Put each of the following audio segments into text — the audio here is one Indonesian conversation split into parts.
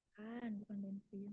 Bukan bensin.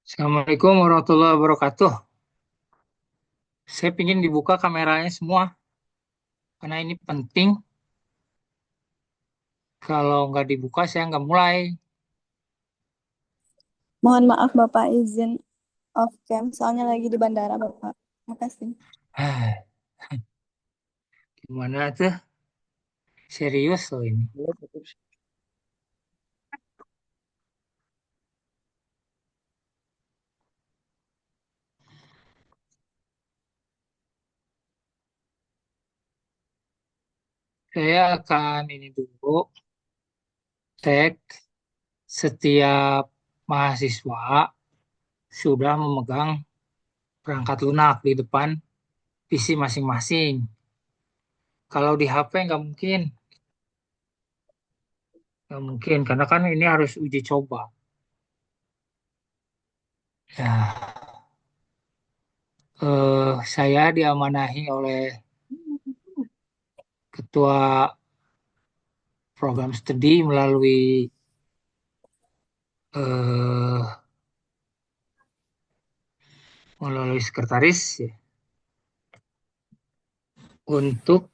Assalamualaikum warahmatullahi wabarakatuh. Saya ingin dibuka kameranya semua, karena ini penting. Kalau nggak dibuka, saya nggak mulai. Mohon maaf Bapak izin off cam soalnya lagi di bandara Bapak. Makasih. Gimana tuh? Serius loh ini. Saya akan ini dulu, tag setiap mahasiswa sudah memegang perangkat lunak di depan PC masing-masing. Kalau di HP nggak mungkin, karena kan ini harus uji coba. Ya, saya diamanahi oleh ketua program studi eh, melalui sekretaris ya, untuk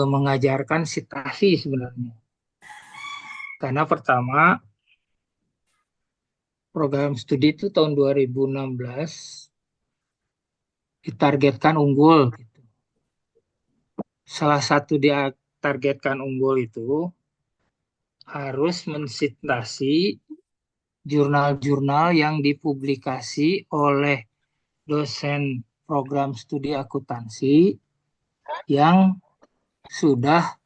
mengajarkan sitasi sebenarnya. Karena pertama program studi itu tahun 2016 ditargetkan unggul gitu. Salah satu ditargetkan unggul itu harus mensitasi jurnal-jurnal yang dipublikasi oleh dosen program studi akuntansi yang sudah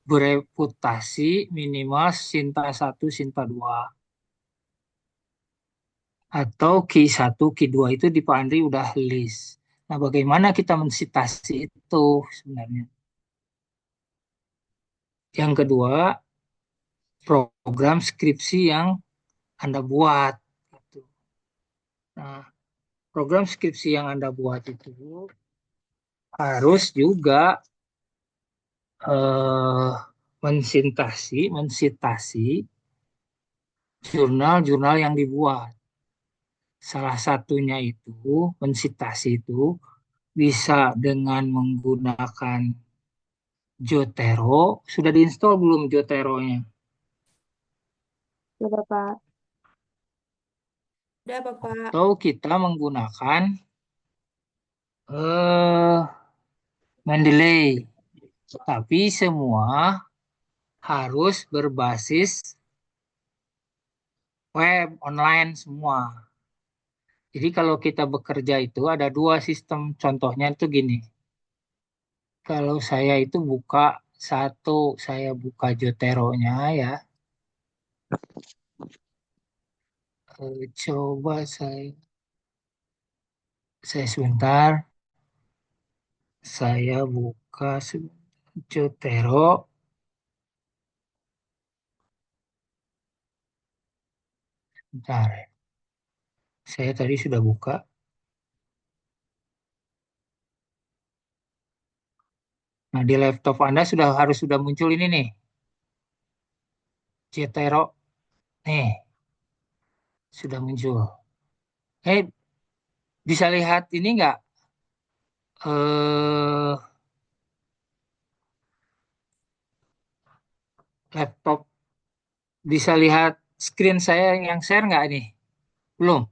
bereputasi minimal Sinta 1, Sinta 2. Atau Q1, Q2 itu di Pak Andri udah list. Nah, bagaimana kita mensitasi itu sebenarnya? Yang kedua, program skripsi yang Anda buat. Gitu. Nah, program skripsi yang Anda buat itu harus juga eh, mensitasi jurnal-jurnal yang dibuat. Salah satunya itu, mensitasi itu bisa dengan menggunakan Jotero. Sudah diinstal belum Joteronya? Ya Bapak. Udah Bapak. Atau kita menggunakan eh Mendeley. Tapi semua harus berbasis web, online semua. Jadi kalau kita bekerja itu ada dua sistem. Contohnya itu gini. Kalau saya itu buka satu, saya buka Joteronya ya. Coba saya sebentar. Saya buka Jotero. Bentar ya. Saya tadi sudah buka. Nah, di laptop Anda sudah muncul ini nih. Jotero. Nih, sudah muncul. Eh, bisa lihat ini nggak? Eh, Laptop bisa lihat screen saya yang share nggak nih? Belum?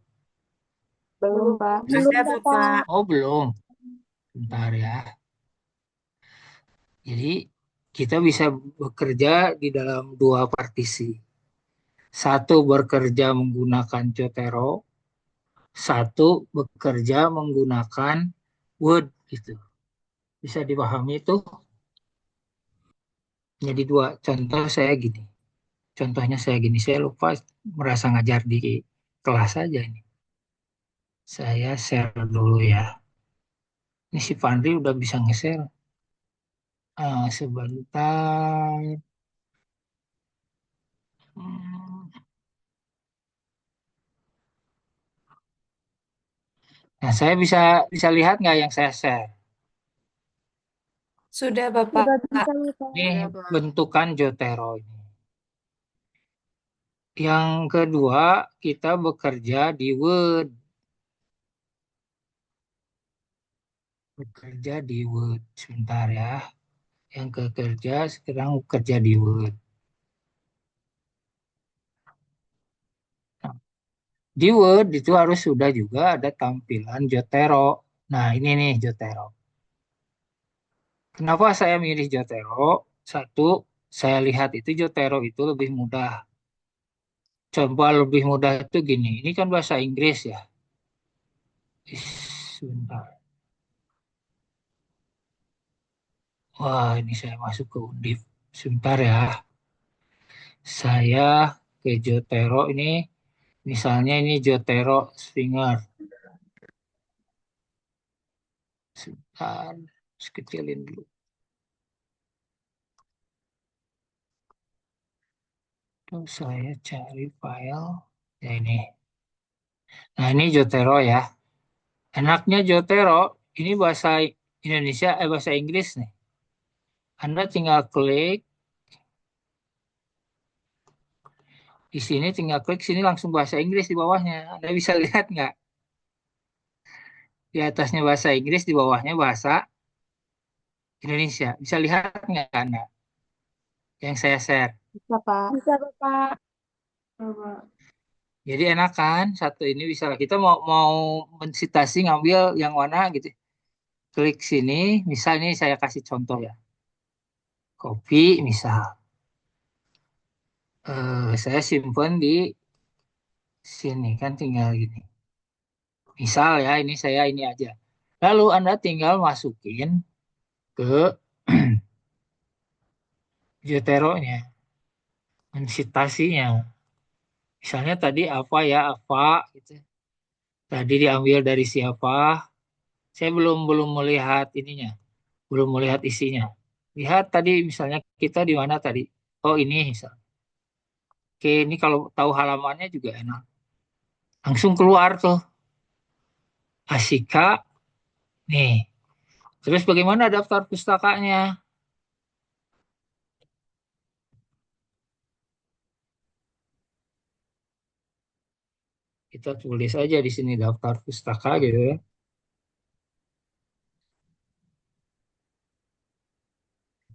Belum Pak. Belum Ada Bapak. Bapak. Oh, belum. Bentar ya. Jadi, kita bisa bekerja di dalam dua partisi. Satu bekerja menggunakan Jotero, satu bekerja menggunakan Word gitu. Bisa dipahami itu? Jadi dua. Contohnya saya gini. Saya lupa merasa ngajar di kelas aja ini. Saya share dulu ya. Ini si Fandri udah bisa nge-share. Sebentar. Hmm. Nah, saya bisa bisa lihat nggak yang saya share? Sudah, Bapak. Sudah bisa Bapak. Ini bentukan Jotero ini. Yang kedua, kita bekerja di Word. Bekerja di Word. Sebentar ya. Yang kerja sekarang bekerja di Word. Nah, di Word itu harus sudah juga ada tampilan Jotero. Nah, ini nih Jotero. Kenapa saya milih Jotero? Satu, saya lihat itu Jotero itu lebih mudah. Coba lebih mudah itu gini. Ini kan bahasa Inggris ya. Sebentar. Wah, ini saya masuk ke Undip. Sebentar ya. Saya ke Jotero ini. Misalnya ini Jotero Springer. Sebentar. Kecilin dulu. Terus saya cari file. Ya ini. Nah ini Jotero ya. Enaknya Jotero. Ini bahasa Indonesia, bahasa Inggris nih. Anda tinggal klik. Di sini tinggal klik sini langsung bahasa Inggris di bawahnya. Anda bisa lihat nggak? Di atasnya bahasa Inggris, di bawahnya bahasa Indonesia. Bisa lihat nggak Anda yang saya share? Bisa, Pak. Bisa, Bapak. Coba. Jadi enak kan? Satu ini bisa kita mau mau mensitasi ngambil yang mana gitu. Klik sini, misal ini saya kasih contoh ya. Copy misal. Saya simpan di sini kan tinggal gini. Misal ya ini saya ini aja. Lalu Anda tinggal masukin ke Zotero-nya, mensitasinya. Misalnya tadi apa ya, apa gitu. Tadi diambil dari siapa? Saya belum belum melihat ininya, belum melihat isinya. Lihat tadi misalnya kita di mana tadi? Oh ini misal. Oke, ini kalau tahu halamannya juga enak. Langsung keluar tuh. Asika nih. Terus bagaimana daftar pustakanya? Kita tulis aja di sini daftar pustaka gitu ya.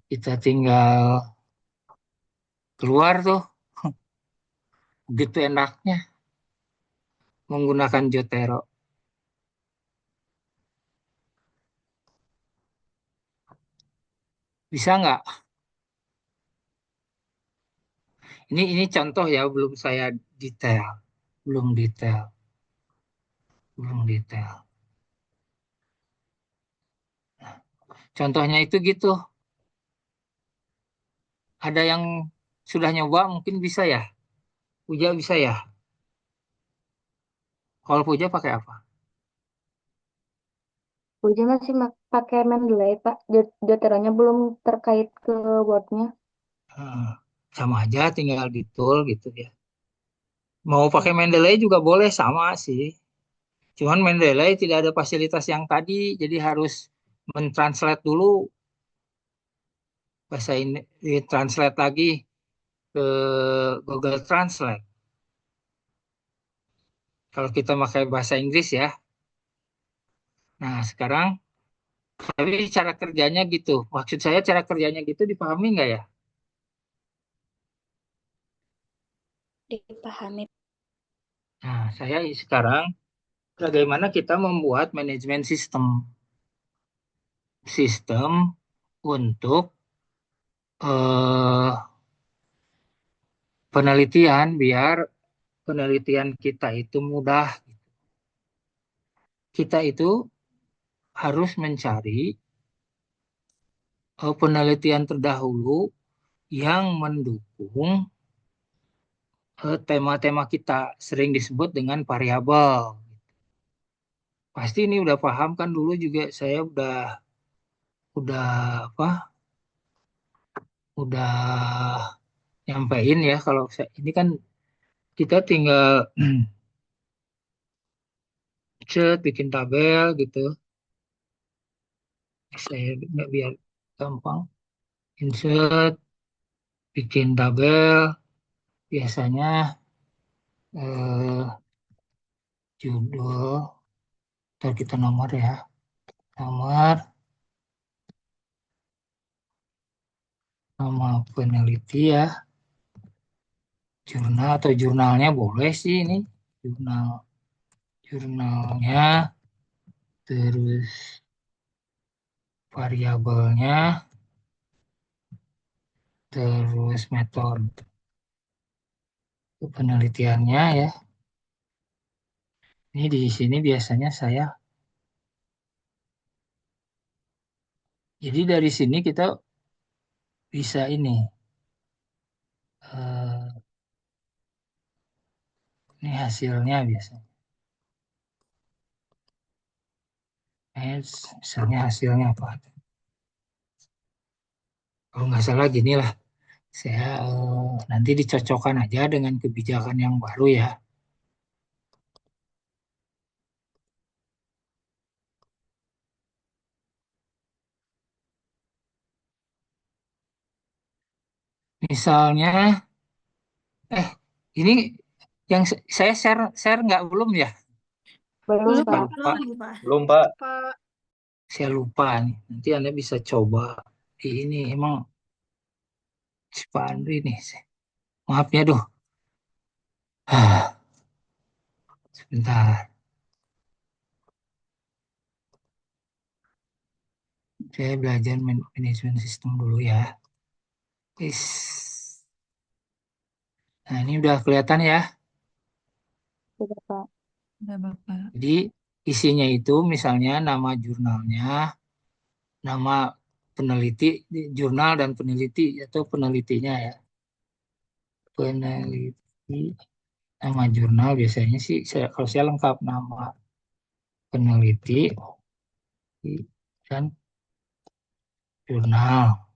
Kita tinggal keluar tuh. Gitu enaknya menggunakan Jotero. Bisa nggak? Ini contoh ya, belum saya detail. Belum detail. Belum detail. Contohnya itu gitu. Ada yang sudah nyoba mungkin bisa ya. Puja bisa ya. Kalau Puja pakai apa? Uji masih pakai Mendeley, Pak. Joteronya belum terkait ke Word-nya. Eh, Sama aja tinggal di tool gitu ya. Mau pakai Mendeley juga boleh sama sih. Cuman Mendeley tidak ada fasilitas yang tadi, jadi harus mentranslate dulu bahasa ini, translate lagi ke Google Translate. Kalau kita pakai bahasa Inggris ya. Nah, sekarang tapi cara kerjanya gitu. Maksud saya cara kerjanya gitu dipahami nggak ya? Dipahami. Nah, saya sekarang bagaimana kita membuat manajemen sistem. Sistem untuk eh, penelitian biar penelitian kita itu mudah. Kita itu harus mencari penelitian terdahulu yang mendukung tema-tema kita sering disebut dengan variabel. Pasti ini udah paham kan dulu juga saya udah apa? Udah nyampein ya kalau ini kan kita tinggal bikin tabel gitu. Saya nggak biar. gampang. Insert, bikin tabel, biasanya eh, judul, ntar kita nomor ya, nomor, nama peneliti ya, jurnal atau jurnalnya boleh sih ini, jurnal, jurnalnya, terus variabelnya, terus metode penelitiannya ya. Ini di sini biasanya saya, jadi dari sini kita bisa ini, eh, ini hasilnya biasanya. Misalnya hasilnya apa? Kalau nggak salah gini lah, saya nanti dicocokkan aja dengan kebijakan yang baru ya. Misalnya, eh ini yang saya share share nggak belum ya? Belum, Belum, Saya Pak. lupa, belum, Pak. Belum, Pak. Pak. saya lupa nih. Nanti Anda bisa coba di ini. Emang si Pak Andri nih. Maaf ya, duh. Sebentar. Saya belajar manajemen sistem dulu ya. Is. Nah, ini udah kelihatan ya. Sudah, Pak. Udah, Bapak. Jadi isinya itu misalnya nama jurnalnya, nama peneliti, jurnal dan peneliti atau penelitinya ya. Peneliti, nama jurnal biasanya sih kalau saya lengkap nama peneliti dan jurnal.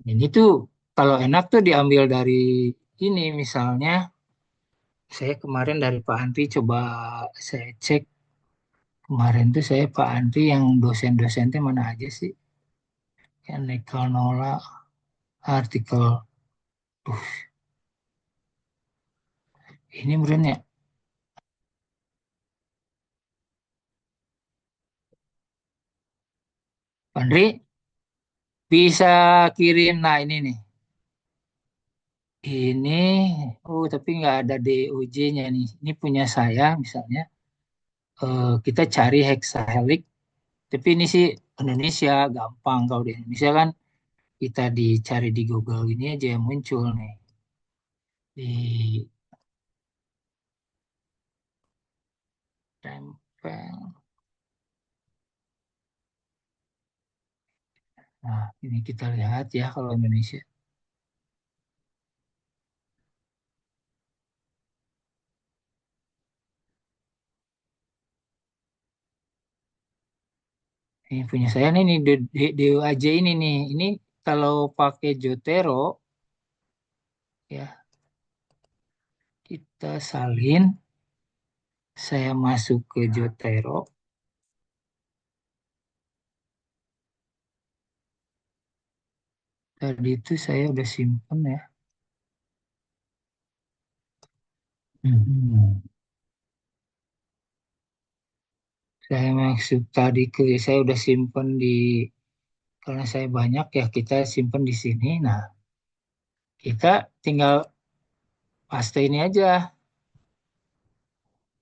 Ini tuh kalau enak tuh diambil dari ini misalnya saya kemarin dari Pak Andri coba saya cek kemarin tuh saya Pak Andri yang dosen-dosennya mana aja sih? Yang Nekal Nola artikel. Duh, ini beneran ya. Pak Andri bisa kirim. Nah ini nih. Ini, oh tapi nggak ada DOJ-nya nih. Ini punya saya misalnya. Kita cari hexahelix. Tapi ini sih Indonesia gampang. Kalau di Indonesia kan kita dicari di Google ini aja yang muncul nih. Di tempel. Nah, ini kita lihat ya kalau Indonesia. Ini punya saya nih, DOAJ ini nih. Ini kalau pakai Jotero ya kita salin. Saya masuk ke Jotero. Tadi itu saya udah simpen ya. Hmm. Saya masuk tadi ke saya udah simpen di karena saya banyak ya kita simpen di sini. Nah, kita tinggal paste ini aja.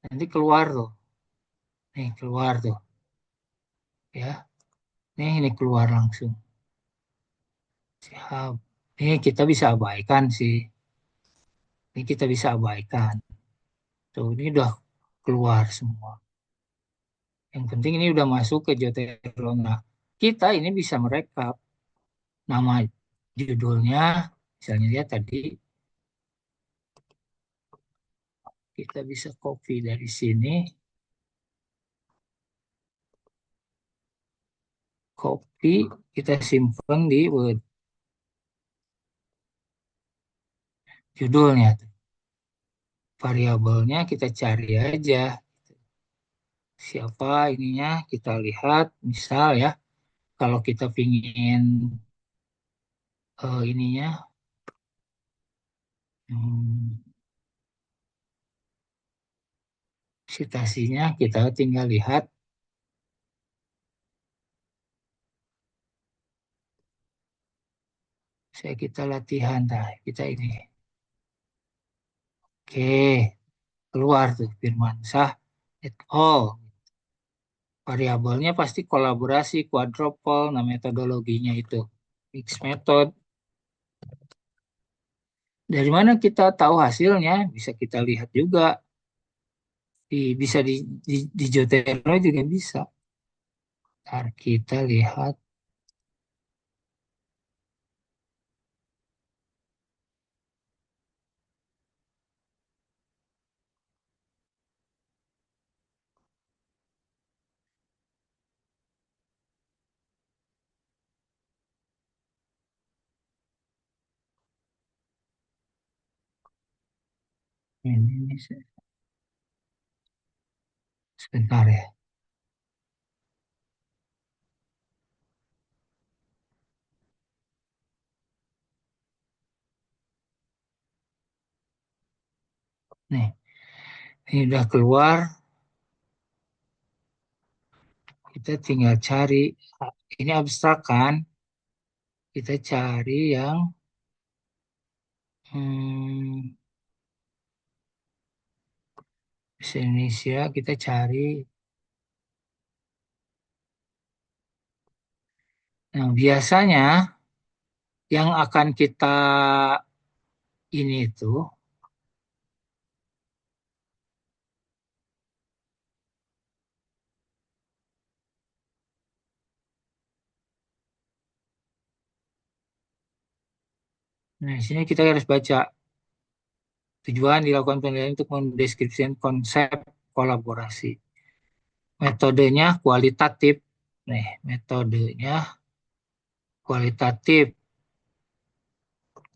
Nanti keluar tuh. Nih keluar tuh ya. Ini keluar langsung. Siap. Ini kita bisa abaikan sih. Ini kita bisa abaikan. Tuh, ini udah keluar semua. Yang penting ini udah masuk ke Jotero. Nah, kita ini bisa merekap nama judulnya. Misalnya ya tadi kita bisa copy dari sini. Copy, kita simpan di Word. Judulnya. Variabelnya kita cari aja. Siapa ininya kita lihat. Misal ya. Kalau kita pingin ininya, hmm, situasinya kita tinggal lihat, saya kita latihan, dah kita ini. Oke, keluar tuh Firmansyah et al. Variabelnya pasti kolaborasi, quadruple, nah metodologinya itu mixed method. Dari mana kita tahu hasilnya? Bisa kita lihat juga, bisa di Jotero juga bisa. Ntar kita lihat ini sebentar ya. Nih, ini udah keluar, kita tinggal cari. Ini abstrak kan? Kita cari yang hmm, bahasa Indonesia, kita cari. Nah, biasanya yang akan kita ini itu, nah di sini kita harus baca tujuan dilakukan penelitian untuk mendeskripsikan konsep kolaborasi. Metodenya kualitatif. Nih, metodenya kualitatif.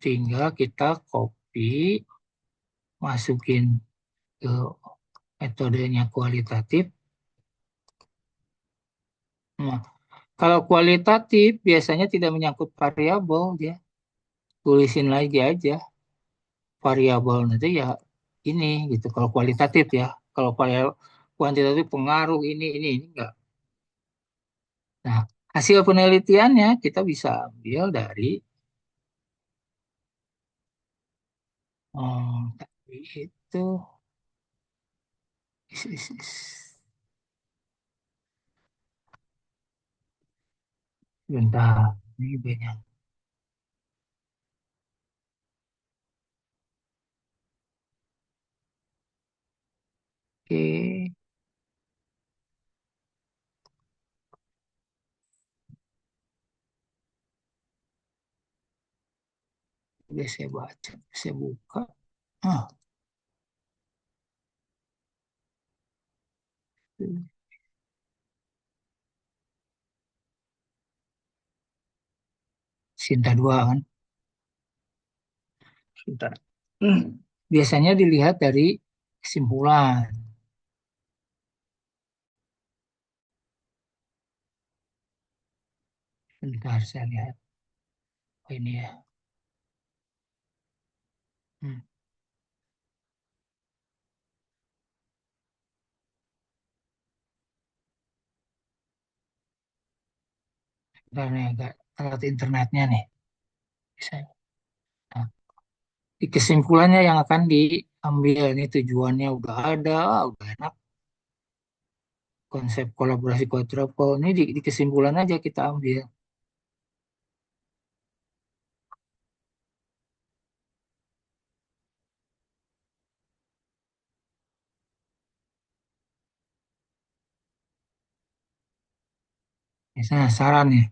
Tinggal kita copy, masukin ke metodenya kualitatif. Nah, kalau kualitatif biasanya tidak menyangkut variabel, dia tulisin lagi aja variabel nanti ya ini gitu. Kalau kualitatif ya, kalau variabel kuantitatif pengaruh ini enggak. Nah, hasil penelitiannya kita bisa ambil dari tadi itu is, is, is. Bentar, ini banyak. Oke, udah saya baca, saya buka. Ah, Sinta dua kan. Sebentar. Biasanya dilihat dari kesimpulan. Bentar, saya lihat. Oh, ini ya. Hmm. Bentar nih, agak telat internetnya nih. Bisa. Nah, di kesimpulannya yang akan diambil ini tujuannya udah ada, udah enak. Konsep kolaborasi quadruple ini di kesimpulan aja kita ambil. Misalnya saran ya.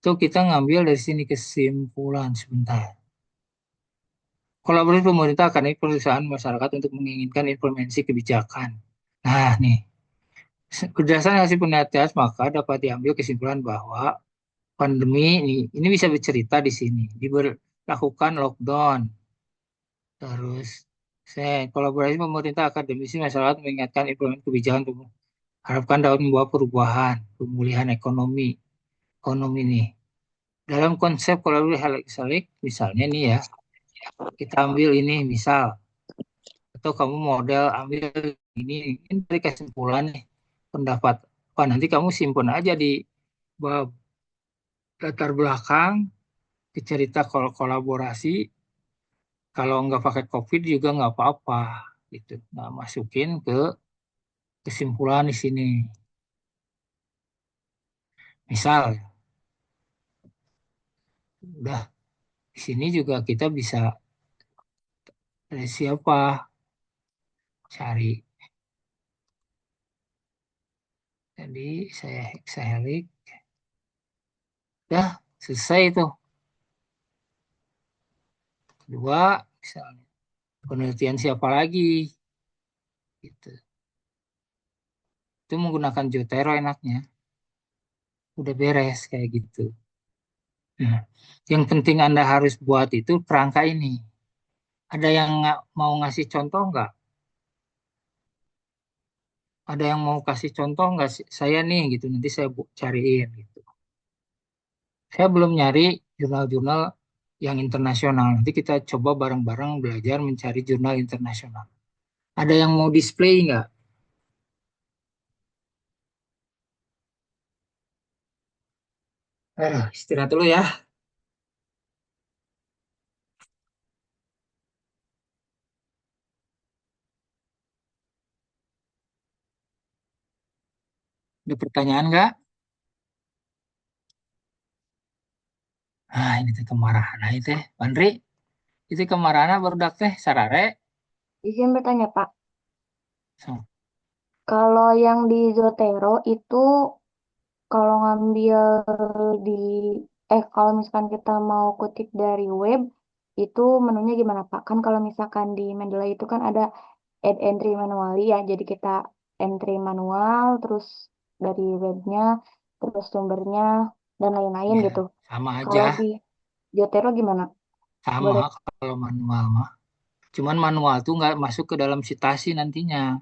Itu kita ngambil dari sini kesimpulan sebentar. Kolaborasi pemerintah akan perusahaan masyarakat untuk menginginkan implementasi kebijakan. Nah, nih, berdasarkan hasil penelitian, maka dapat diambil kesimpulan bahwa pandemi ini bisa bercerita di sini. Diberlakukan lockdown. Terus, kolaborasi pemerintah akademisi masyarakat mengingatkan implementasi kebijakan harapkan dapat membawa perubahan, pemulihan ekonomi. ekonomi ini. Dalam konsep collaborative misalnya nih ya, kita ambil ini misal, atau kamu model ambil ini dari kesimpulan nih, pendapat apa nanti kamu simpen aja di bab latar belakang, di cerita kolaborasi, kalau nggak pakai COVID juga nggak apa-apa gitu. Nah, masukin ke kesimpulan di sini. Misal, udah di sini juga kita bisa dari siapa cari. Jadi saya helik, udah selesai tuh. Kedua, misalnya penelitian siapa lagi gitu. Itu menggunakan Jotero enaknya. Udah beres kayak gitu. Nah, yang penting Anda harus buat itu kerangka ini. Ada yang mau ngasih contoh nggak? Ada yang mau kasih contoh nggak saya nih gitu. Nanti saya cariin gitu. Saya belum nyari jurnal-jurnal yang internasional. Nanti kita coba bareng-bareng belajar mencari jurnal internasional. Ada yang mau display nggak? Istirahat dulu ya. Ada pertanyaan nggak? Ini teh kemarahan aja teh. Bandri, itu kemarahan baru dak teh sarare. Izin bertanya, Pak. So, Kalau yang di Zotero itu kalau ngambil di kalau misalkan kita mau kutip dari web itu menunya gimana, Pak? Kan kalau misalkan di Mendeley itu kan ada add entry manually ya. Jadi kita entry manual terus dari webnya terus sumbernya dan lain-lain ya, gitu. sama Kalau aja. di Zotero gimana? Sama Boleh. kalau manual mah. Cuman manual tuh nggak masuk ke dalam citasi nantinya.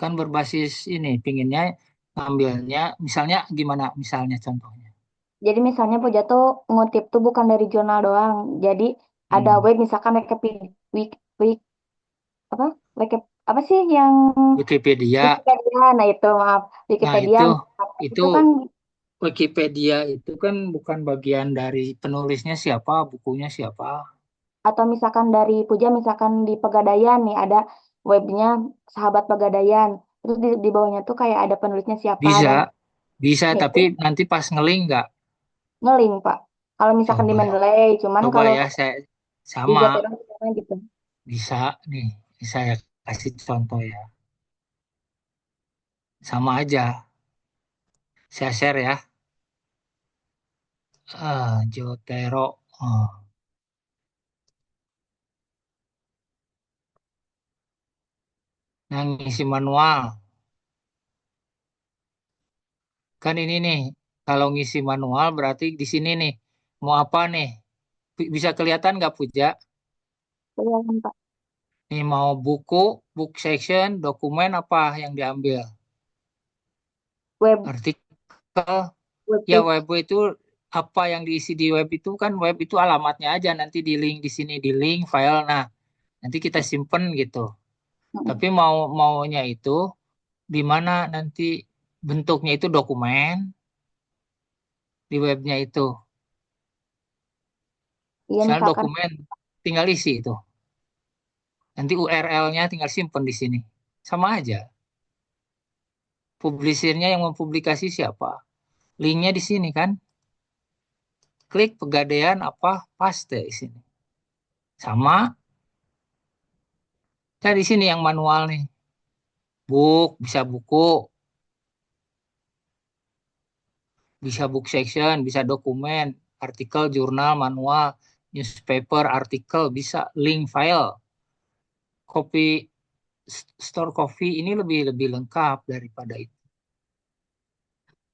Kan berbasis ini, pinginnya ngambilnya, misalnya gimana misalnya contohnya. Jadi misalnya Puja tuh ngutip tuh bukan dari jurnal doang. Jadi ada Hmm. web misalkan wik, wik, apa? Apa sih yang Wikipedia. Wikipedia? Nah itu maaf Nah, Wikipedia. itu Itu kan Wikipedia itu kan bukan bagian dari penulisnya siapa, bukunya siapa. atau misalkan dari Puja misalkan di Pegadaian nih ada webnya Sahabat Pegadaian. Terus di bawahnya tuh kayak ada penulisnya siapa Bisa, dan bisa, itu tapi nanti pas ngeling nggak? ngelink Pak. Kalau misalkan di Coba, Mendeley, cuman coba kalau ya, saya di sama Zotero gimana gitu. bisa nih, saya kasih contoh ya, sama aja. Saya share ya. Jotero. Nah, ngisi manual. Kan ini nih, kalau ngisi manual berarti di sini nih, mau apa nih? Bisa kelihatan nggak Puja? Kelihatan, Pak. Nih mau buku, book section, dokumen apa yang diambil? Web Artikel, web ya page. web itu apa yang diisi di web itu kan web itu alamatnya aja nanti di link di sini di link file. Nah, nanti kita simpen gitu. Mm-mm. Tapi maunya itu di mana nanti bentuknya itu dokumen di webnya itu. Iya Misalnya misalkan dokumen tinggal isi itu. Nanti URL-nya tinggal simpen di sini. Sama aja. Publishernya yang mempublikasi siapa? Linknya di sini kan. Klik Pegadaian apa paste di sini. Sama. Nah di sini yang manual nih. Book bisa buku, bisa book section, bisa dokumen, artikel, jurnal, manual, newspaper, artikel, bisa link file. Copy store coffee ini lebih lebih lengkap daripada itu.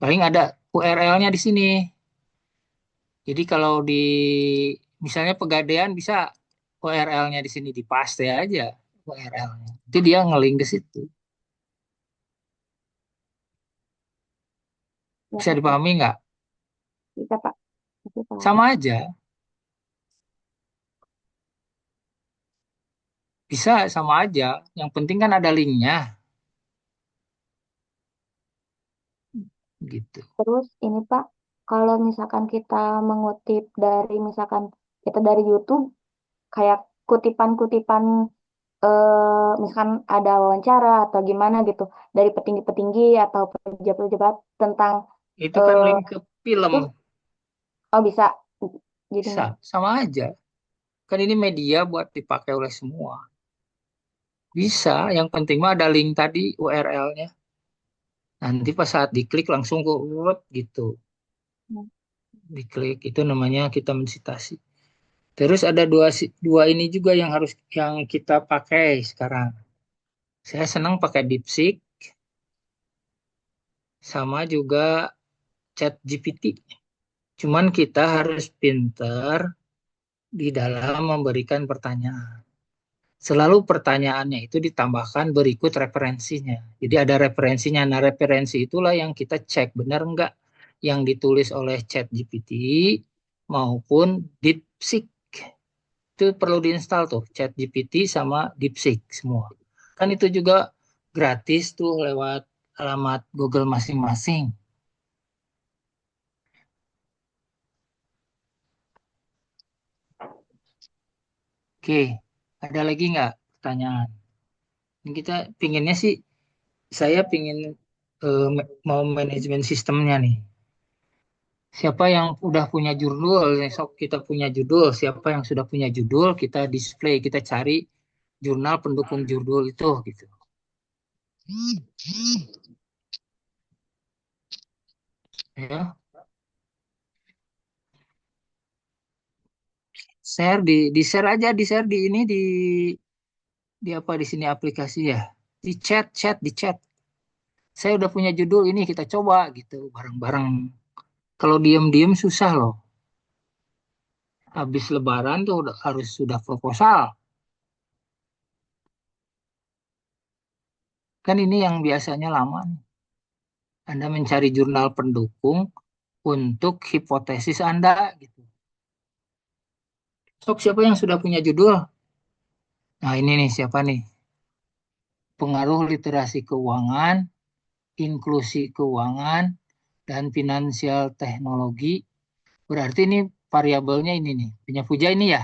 Paling ada URL-nya di sini. Jadi kalau di misalnya Pegadaian bisa URL-nya di sini dipaste aja URL-nya. Nanti dia ngelink ke situ. ya Bisa Pak. dipahami nggak? Bisa, Pak. Bisa, Pak. Sama aja, bisa sama aja. Yang penting kan ada linknya, gitu. Terus ini Pak, kalau misalkan kita mengutip dari misalkan kita dari YouTube, kayak kutipan-kutipan misalkan ada wawancara atau gimana gitu dari petinggi-petinggi atau pejabat-pejabat tentang Itu kan eh link ke film, itu, oh bisa bisa jadinya. sama aja. Kan ini media buat dipakai oleh semua. Bisa, yang penting mah ada link tadi URL-nya. Nanti pas saat diklik langsung ke web gitu. Diklik itu namanya kita mensitasi. Terus ada dua ini juga yang harus yang kita pakai sekarang. Saya senang pakai DeepSeek sama juga ChatGPT. Cuman kita harus pinter di dalam memberikan pertanyaan. Selalu pertanyaannya itu ditambahkan berikut referensinya. Jadi ada referensinya. Nah, referensi itulah yang kita cek benar enggak yang ditulis oleh ChatGPT maupun DeepSeek. Itu perlu diinstal tuh ChatGPT sama DeepSeek semua. Kan itu juga gratis tuh lewat alamat Google masing-masing. Oke, ada lagi nggak pertanyaan? Ini kita pinginnya sih, saya pingin mau manajemen sistemnya nih. Siapa yang udah punya judul, sok kita punya judul. Siapa yang sudah punya judul, kita display, kita cari jurnal pendukung judul itu gitu. Ya, share di share aja, di share di ini di apa di sini aplikasi ya. Di di chat. Saya udah punya judul ini, kita coba gitu bareng-bareng. Kalau diem-diem susah loh. Habis Lebaran tuh harus sudah proposal. Kan ini yang biasanya lama nih. Anda mencari jurnal pendukung untuk hipotesis Anda gitu. Sok siapa yang sudah punya judul? Nah, ini nih siapa nih? Pengaruh literasi keuangan, inklusi keuangan, dan finansial teknologi. Berarti ini variabelnya ini nih. Punya Puja ini ya.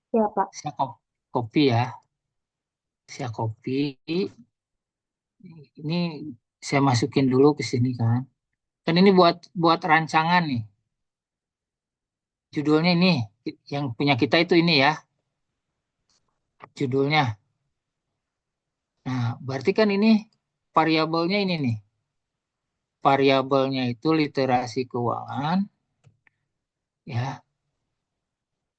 Ya Pak. Saya copy ya. Saya copy. Ini saya masukin dulu ke sini kan. Kan ini buat buat rancangan nih. Judulnya ini yang punya kita itu ini ya. Judulnya. Nah, berarti kan ini variabelnya ini nih. Variabelnya itu literasi keuangan, ya,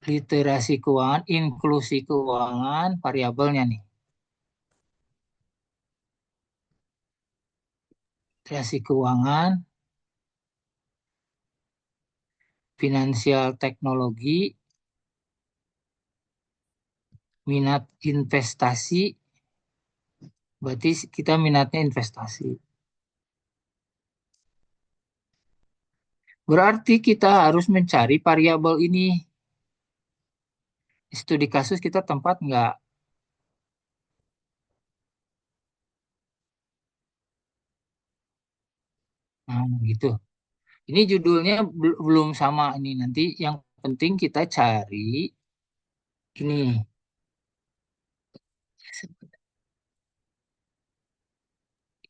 literasi keuangan, inklusi keuangan, variabelnya nih. Literasi keuangan, finansial teknologi, minat investasi, berarti kita minatnya investasi. Berarti kita harus mencari variabel ini. Studi kasus kita tempat nggak? Nah, gitu. Ini judulnya belum sama ini. Nanti yang penting kita cari ini.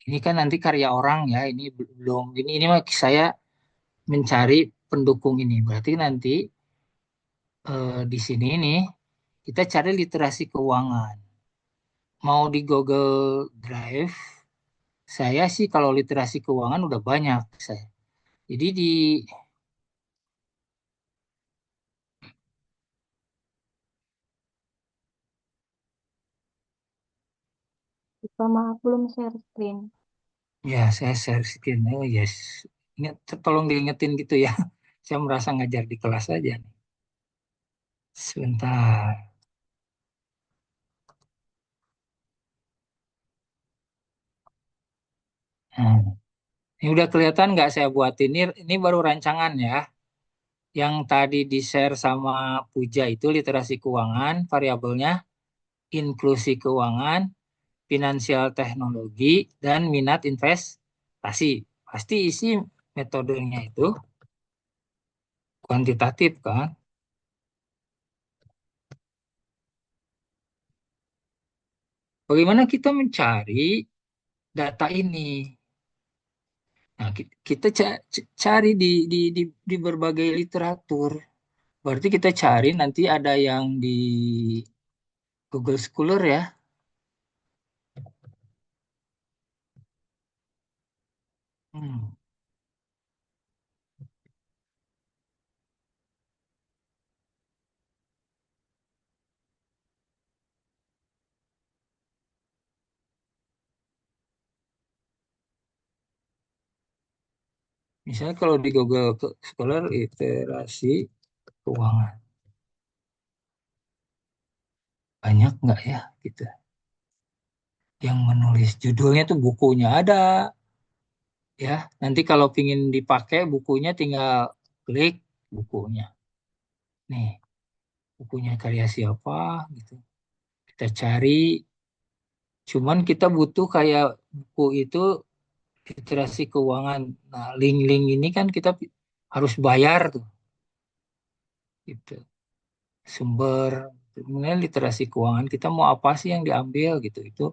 Ini kan nanti karya orang ya. Ini belum. Ini mah saya mencari pendukung ini. Berarti nanti di sini nih kita cari literasi keuangan. Mau di Google Drive, saya sih kalau literasi keuangan udah banyak saya. Jadi di Kita maaf belum share screen. ya saya share screen. Oh yes. Ingat, tolong diingetin gitu ya. Saya merasa ngajar di kelas aja nih. Sebentar. Nah. Ini udah kelihatan nggak saya buat ini baru rancangan ya. Yang tadi di-share sama Puja itu literasi keuangan, variabelnya inklusi keuangan, finansial teknologi, dan minat investasi. Pasti isi metodenya itu kuantitatif kan. Bagaimana kita mencari data ini? Nah, kita cari di berbagai literatur. Berarti kita cari nanti ada yang di Google Scholar ya. Hmm. Misalnya kalau di Google Scholar literasi keuangan banyak nggak ya gitu. Yang menulis judulnya tuh bukunya ada ya. Nanti kalau pingin dipakai bukunya tinggal klik bukunya. Nih, bukunya karya siapa gitu. Kita cari, cuman kita butuh kayak buku itu literasi keuangan. Nah, link-link ini kan kita harus bayar tuh gitu. Sumber kemudian literasi keuangan kita mau apa sih yang diambil gitu itu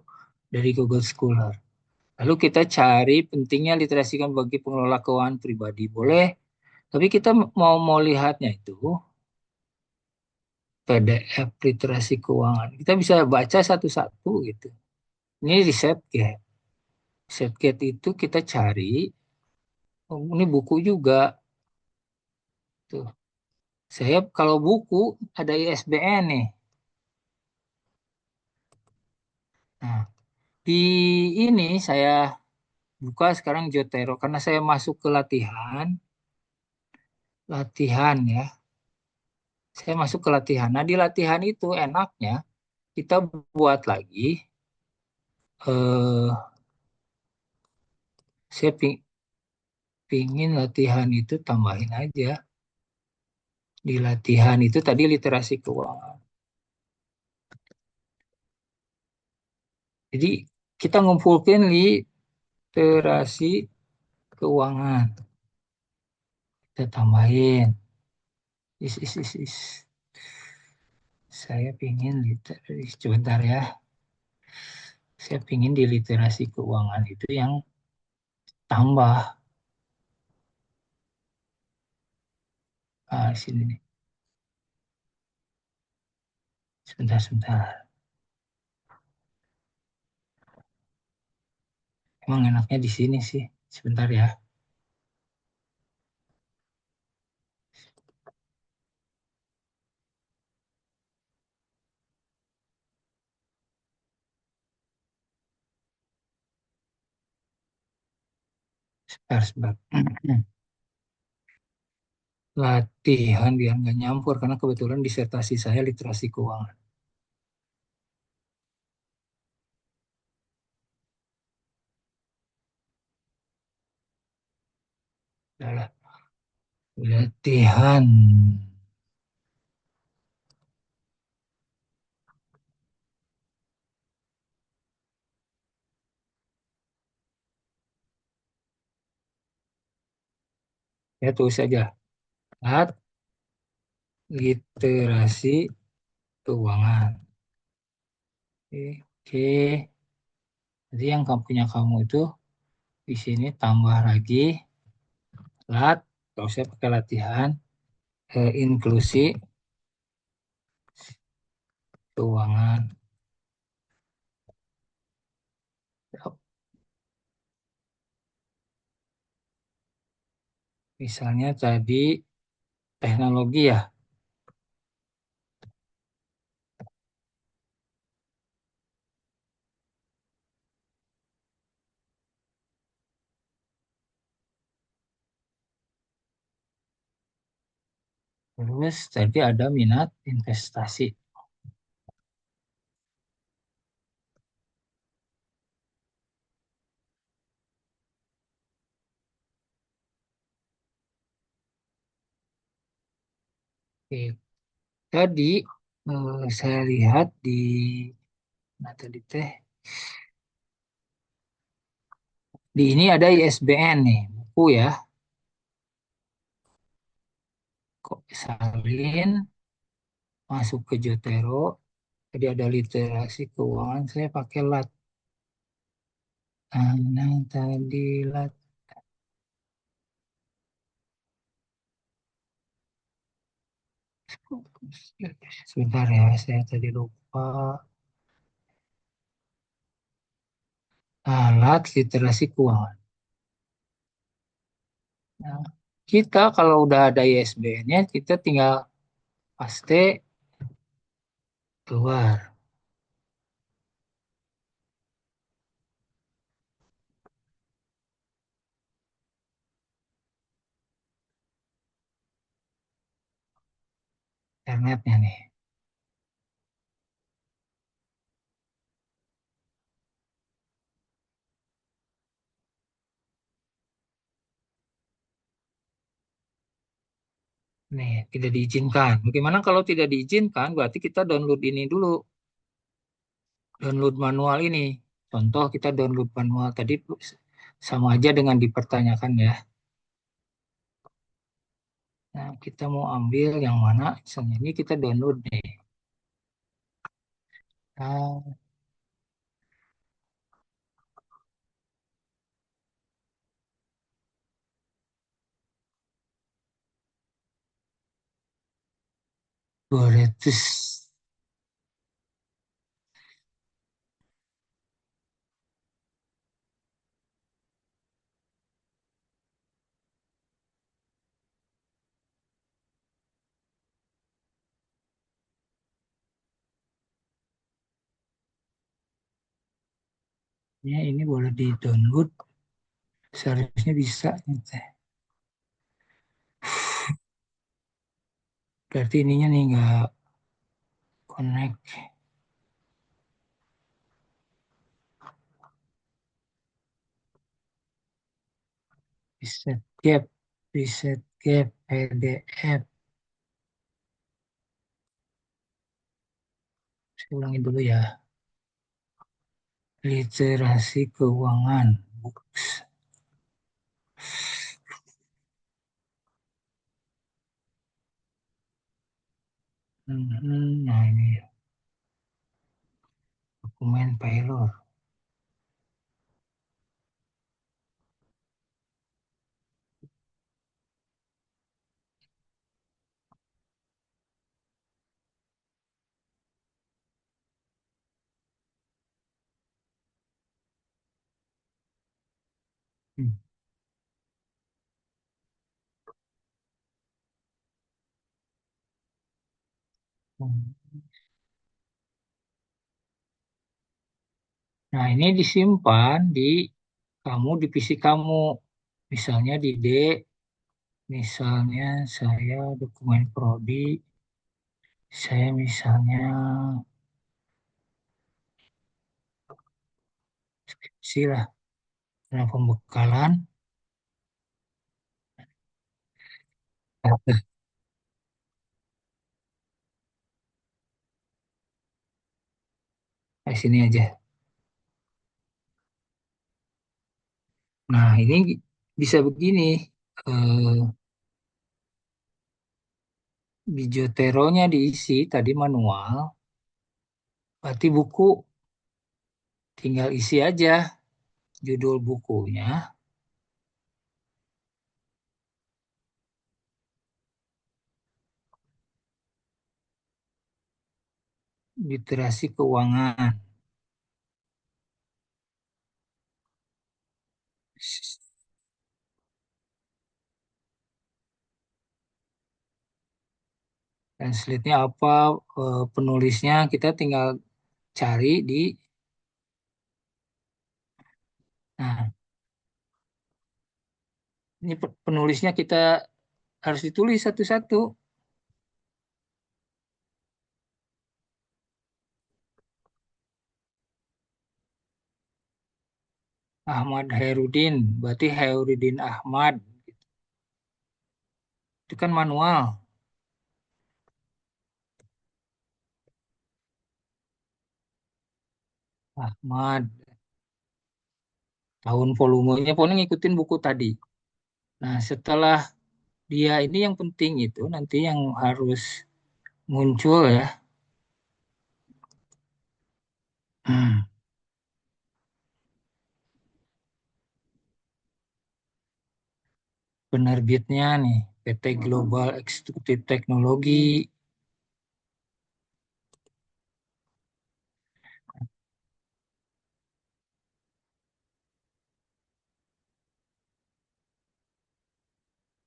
dari Google Scholar. Lalu kita cari pentingnya literasi kan bagi pengelola keuangan pribadi boleh, tapi kita mau mau lihatnya itu PDF literasi keuangan. Kita bisa baca satu-satu gitu. Ini riset ya. Riset Gate itu kita cari, oh, ini buku juga tuh. Saya kalau buku ada ISBN nih. Nah, di ini saya buka sekarang Jotero karena saya masuk ke latihan ya. Saya masuk ke latihan. Nah, di latihan itu enaknya kita buat lagi eh saya pingin latihan itu tambahin aja. Di latihan itu tadi literasi keuangan. Jadi kita ngumpulkan literasi keuangan. Kita tambahin. Is. Saya pingin sebentar ya. Saya pingin di literasi keuangan itu yang tambah. Ah, sini nih. Sebentar. Emang enaknya di sini sih. Sebentar ya. Sebentar. Latihan biar nggak nyampur karena kebetulan disertasi saya literasi keuangan. Adalah latihan. Ya tulis saja. Lat literasi keuangan. Oke. Jadi yang kamu punya kamu itu di sini tambah lagi lat. Kalau saya pakai latihan inklusi keuangan. Misalnya tadi teknologi ya. Terus tadi ada minat investasi. Oke. Tadi saya lihat di nah tadi teh di ini ada ISBN nih buku ya. Kok salin masuk ke Jotero. Tadi ada literasi keuangan. Saya pakai lat. Nah, tadi lat. Sebentar ya, saya tadi lupa. Alat literasi keuangan. Nah, kita kalau udah ada ISBN-nya, kita tinggal paste keluar internetnya nih. Nih, tidak diizinkan. Bagaimana kalau tidak diizinkan? Berarti kita download ini dulu, download manual ini. Contoh kita download manual tadi sama aja dengan dipertanyakan ya. Nah, kita mau ambil yang mana? Misalnya ini kita download nih. Nah, 200. Ya, ini boleh di-download. Seharusnya bisa. Nih, Teh. Berarti ininya nih nggak connect. Reset gap. Reset gap. PDF. Saya ulangi dulu ya. Literasi keuangan. Books. Nah ini dokumen payload. Hmm. Nah ini disimpan di kamu di PC kamu. Misalnya di D, misalnya saya dokumen prodi, saya misalnya skripsi lah, karena pembekalan. Di sini aja. Nah ini bisa begini. Eh, di Joteronya diisi tadi manual, berarti buku tinggal isi aja judul bukunya, literasi keuangan. Translate-nya apa, penulisnya kita tinggal cari di, nah ini penulisnya kita harus ditulis satu-satu. Ahmad Hairudin, berarti Hairudin Ahmad. Itu kan manual. Ahmad. Tahun volumenya pokoknya ngikutin buku tadi. Nah, setelah dia ini yang penting itu nanti yang harus muncul ya. Penerbitnya nih, PT Global Eksekutif Teknologi.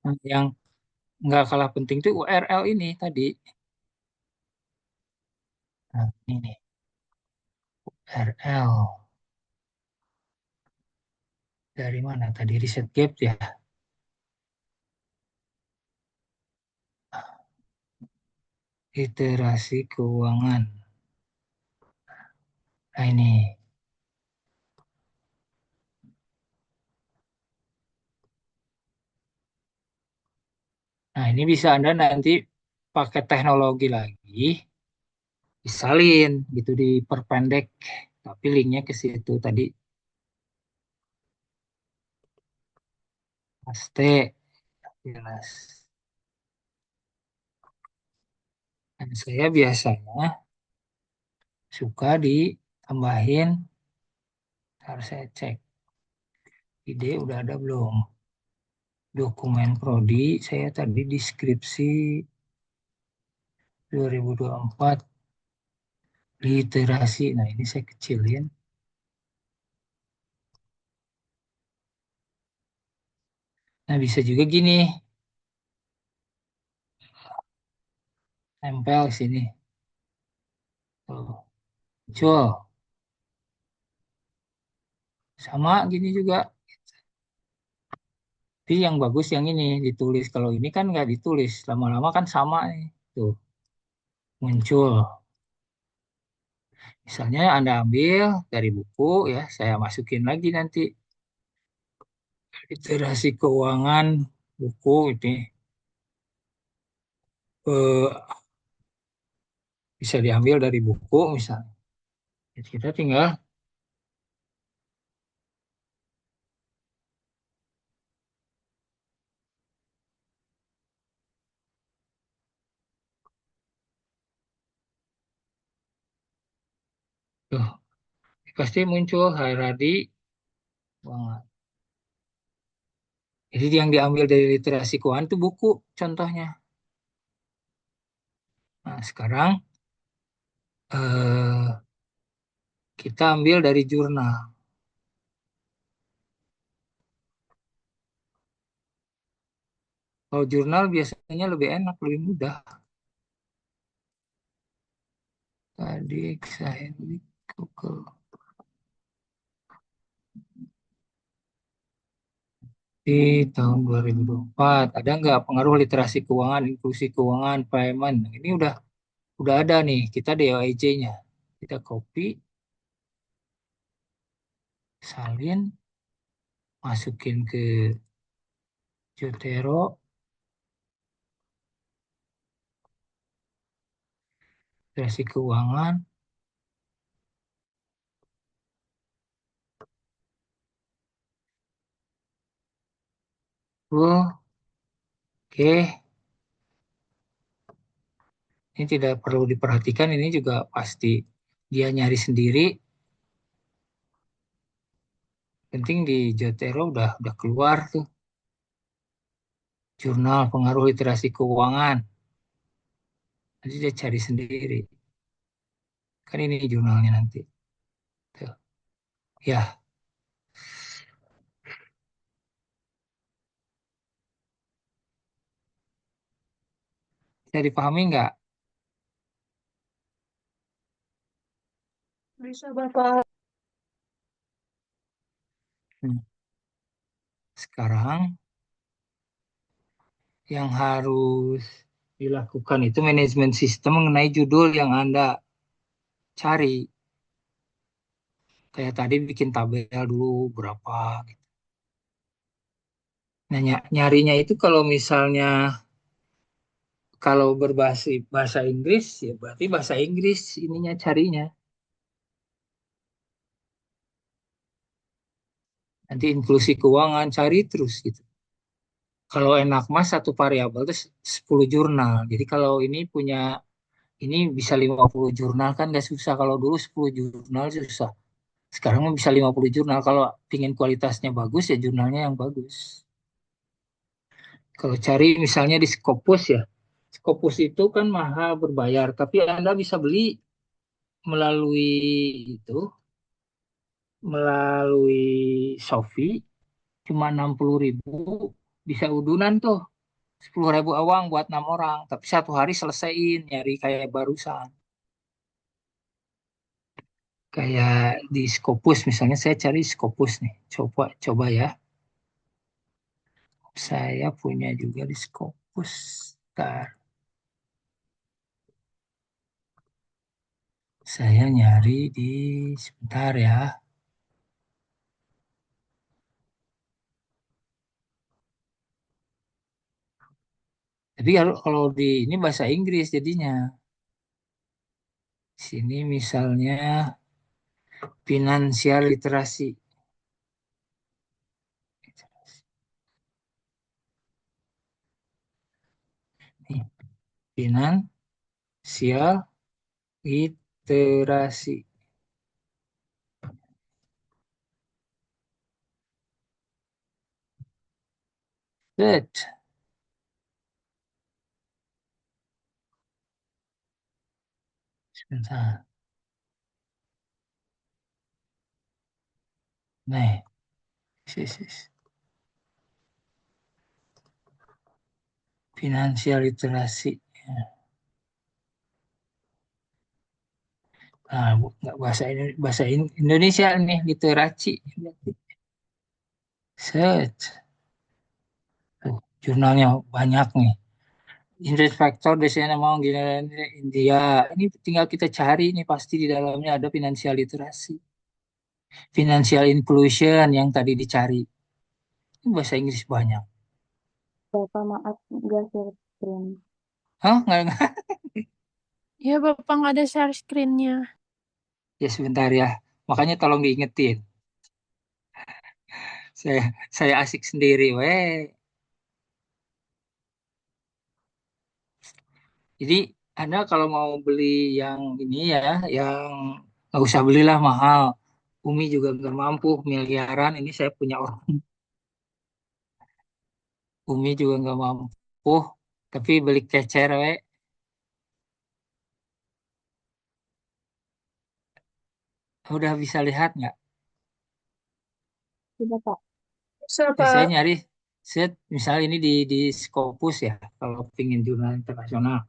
Nah, yang nggak kalah penting itu URL ini tadi. Nah, ini nih, URL. Dari mana tadi? Riset Gap ya. Literasi keuangan. Nah, ini. Nah, ini bisa Anda nanti pakai teknologi lagi, disalin gitu, diperpendek. Tapi linknya ke situ tadi. Paste. Jelas. Dan saya biasanya suka ditambahin, harus saya cek. Ide udah ada belum? Dokumen prodi, saya tadi deskripsi 2024 literasi. Nah, ini saya kecilin. Nah, bisa juga gini, tempel sini. Tuh, muncul. Sama gini juga. Tapi yang bagus yang ini ditulis. Kalau ini kan nggak ditulis. Lama-lama kan sama nih. Tuh, muncul. Misalnya Anda ambil dari buku ya, saya masukin lagi nanti literasi keuangan buku ini eh, bisa diambil dari buku misalnya. Jadi kita tinggal tuh pasti muncul Hairadi banget. Jadi yang diambil dari literasi keuangan itu buku contohnya. Nah, sekarang eh, kita ambil dari jurnal. Kalau jurnal biasanya lebih enak, lebih mudah. Tadi saya di Google di tahun 2024 ada nggak pengaruh literasi keuangan, inklusi keuangan, payment? Ini udah ada nih. Kita DOIJ-nya. Kita copy, salin, masukin ke Jotero, literasi keuangan. Oh, oke. Ini tidak perlu diperhatikan. Ini juga pasti dia nyari sendiri. Penting di Jotero udah keluar tuh jurnal pengaruh literasi keuangan. Nanti dia cari sendiri. Kan ini jurnalnya nanti. Tuh. Ya, bisa dipahami nggak? Bisa Bapak. Hmm. Sekarang yang harus dilakukan itu manajemen sistem mengenai judul yang Anda cari. Kayak tadi bikin tabel dulu berapa gitu. Nah, nyarinya itu kalau misalnya kalau berbahasa bahasa Inggris ya berarti bahasa Inggris ininya carinya. Nanti inklusi keuangan cari terus gitu. Kalau enak mas satu variabel itu 10 jurnal. Jadi kalau ini punya ini bisa 50 jurnal kan nggak susah. Kalau dulu 10 jurnal susah. Sekarang mah bisa 50 jurnal. Kalau ingin kualitasnya bagus ya jurnalnya yang bagus. Kalau cari misalnya di Scopus ya. Scopus itu kan mahal berbayar, tapi Anda bisa beli melalui itu, melalui Shopee cuma 60.000 bisa udunan tuh 10.000 awang buat 6 orang, tapi satu hari selesaiin nyari kayak barusan. Kayak di Scopus misalnya saya cari Scopus nih. Coba coba ya. Saya punya juga di Scopus. Ntar saya nyari di sebentar ya. Tapi kalau di ini bahasa Inggris jadinya. Sini misalnya finansial literasi. Nih, finansial literasi. Good. Sebentar. Nih, sis. Finansial literasi. Nah, nggak bahasa Indonesia nih literasi. Set. Tuh, jurnalnya banyak nih. Interest factor biasanya mau gini India. Ini tinggal kita cari nih pasti di dalamnya ada financial literasi. Financial inclusion yang tadi dicari. Ini bahasa Inggris banyak. Bapak maaf nggak share screen. Hah? Nggak. Ya, Bapak nggak ada share screen-nya. Ya sebentar ya. Makanya tolong diingetin. Saya asik sendiri, weh. Jadi Anda kalau mau beli yang ini ya, yang nggak usah belilah mahal. Umi juga nggak mampu miliaran. Ini saya punya orang. Umi juga nggak mampu. Tapi beli kecer, weh. Udah bisa lihat nggak? Sudah Pak. Ya, saya Siapa? nyari set misalnya ini di Scopus ya. Kalau pingin jurnal internasional,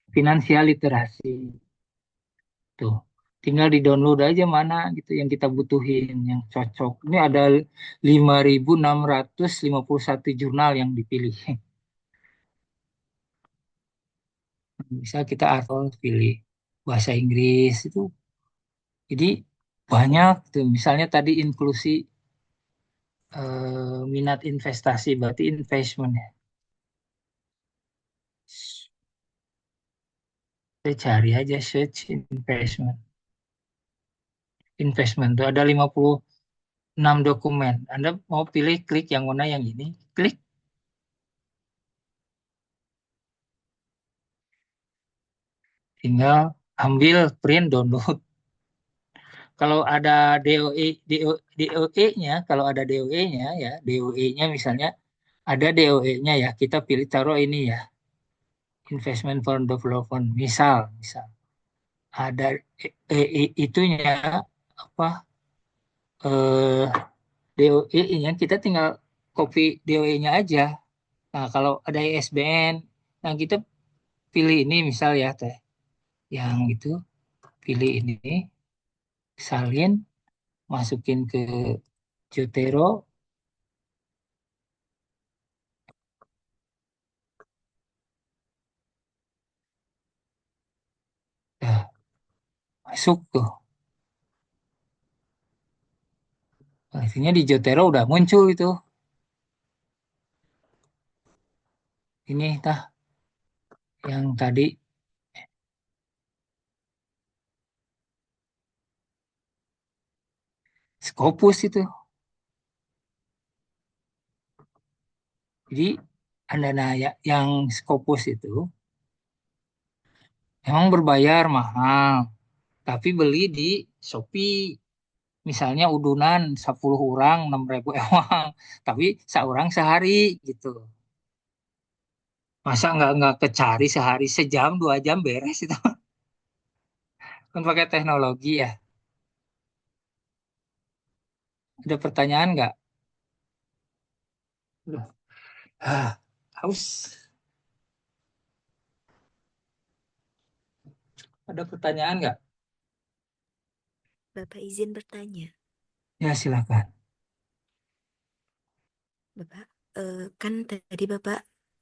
finansial literasi tuh. Tinggal di-download aja mana gitu yang kita butuhin, yang cocok. Ini ada 5.651 jurnal yang dipilih. Bisa kita artikel pilih bahasa Inggris itu. Jadi banyak tuh. Misalnya tadi inklusi minat investasi berarti investment ya. Saya cari aja search investment. Investment itu ada 56 dokumen. Anda mau pilih klik yang mana yang ini? Klik, tinggal ambil print download. Kalau ada DOE, DOE-nya, kalau ada DOE-nya ya, DOE-nya misalnya ada DOE-nya ya, kita pilih taruh ini ya, Investment for Development. Misal ada itunya apa DOE-nya kita tinggal copy DOE-nya aja. Nah, kalau ada ISBN, nah kita pilih ini misal ya teh, yang itu pilih ini, salin, masukin ke Jotero, dah masuk tuh. Artinya di Jotero udah muncul itu. Ini tah yang tadi Scopus itu. Jadi ya, yang Scopus itu emang berbayar mahal, tapi beli di Shopee. Misalnya udunan 10 orang 6.000 ewang, tapi seorang sehari gitu. Masa nggak kecari sehari, sejam 2 jam beres itu. Kan pakai teknologi ya. Ada pertanyaan nggak? Udah. Haus. Ada pertanyaan nggak? Bapak izin bertanya. Ya silakan. Bapak, kan tadi Bapak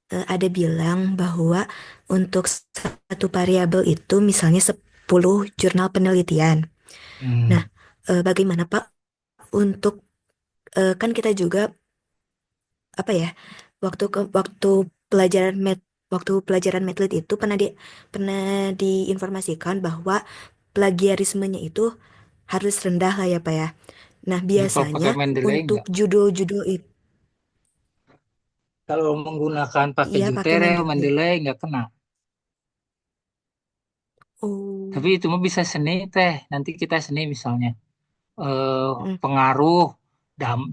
ada bilang bahwa untuk satu variabel itu misalnya 10 jurnal penelitian. Nah, Hmm. bagaimana Pak untuk kan kita juga apa ya pelajaran waktu pelajaran medlit itu pernah diinformasikan bahwa plagiarismenya itu harus rendah lah ya Pak ya. Nah, Ya kalau biasanya pakai Mendeley untuk nggak? judul-judul itu Kalau menggunakan pakai iya pakai Jutere, Mendeley. Mendeley nggak kena. Tapi Oh. itu mah bisa seni teh. Nanti kita seni misalnya eh, Mm. pengaruh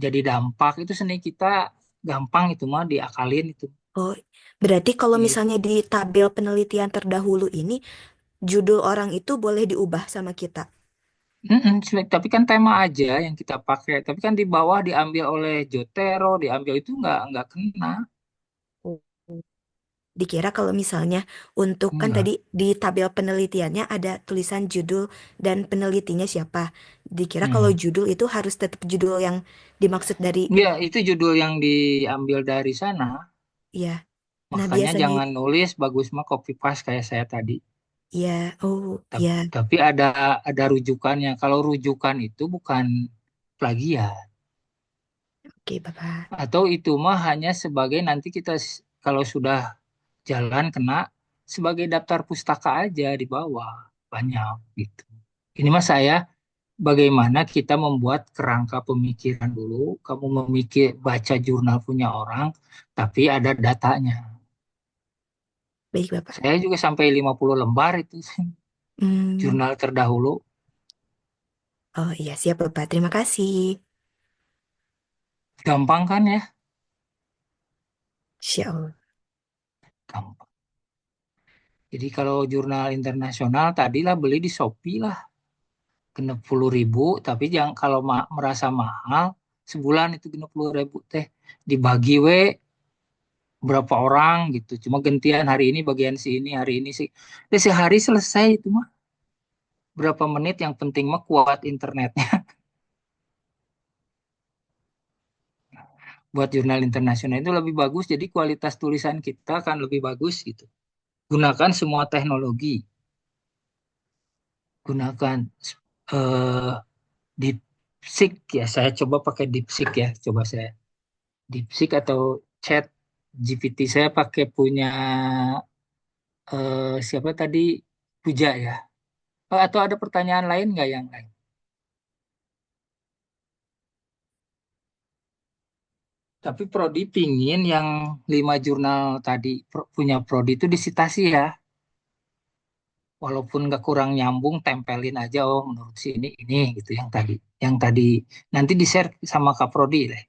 jadi dampak itu seni kita gampang itu mah diakalin itu. Oh, berarti kalau Gitu. misalnya di tabel penelitian terdahulu ini, judul orang itu boleh diubah sama kita. Tapi kan tema aja yang kita pakai. Tapi kan di bawah diambil oleh Jotero, diambil itu nggak kena. Oh. Dikira kalau misalnya untuk kan tadi Enggak. di tabel penelitiannya ada tulisan judul dan penelitinya siapa. Dikira kalau Hmm. judul itu harus tetap judul yang dimaksud dari Ya, itu judul yang diambil dari sana. ya. Nah, Makanya biasanya jangan nulis bagus mah copy paste kayak saya tadi. ya, oh Tapi, ya, tapi ada rujukannya. Kalau rujukan itu bukan plagiat. oke Bapak. Atau itu mah hanya sebagai nanti kita kalau sudah jalan kena sebagai daftar pustaka aja di bawah. Banyak gitu. Ini mah saya bagaimana kita membuat kerangka pemikiran dulu. Kamu baca jurnal punya orang, tapi ada datanya. Baik Bapak. Saya juga sampai 50 lembar itu Hmm, jurnal terdahulu. oh iya siap Bapak. Terima kasih. Gampang kan ya? Insya Allah. Gampang. Jadi kalau jurnal internasional tadilah beli di Shopee lah. Kena 10.000, tapi jangan kalau merasa mahal, sebulan itu 10.000 teh. Dibagi berapa orang gitu. Cuma gantian hari ini bagian si ini, hari ini sih. Sehari selesai itu mah. Berapa menit yang penting mah kuat internetnya. Buat jurnal internasional itu lebih bagus, jadi kualitas tulisan kita akan lebih bagus gitu. Gunakan semua teknologi. Gunakan eh, DeepSeek ya. Saya coba pakai DeepSeek ya. Coba saya DeepSeek atau Chat GPT saya pakai punya siapa tadi Puja ya. Atau ada pertanyaan lain nggak yang lain? Tapi Prodi pingin yang 5 jurnal tadi punya Prodi itu disitasi ya. Walaupun nggak kurang nyambung, tempelin aja. Oh, menurut si ini gitu yang tadi. Yang tadi nanti di share sama Kak Prodi deh.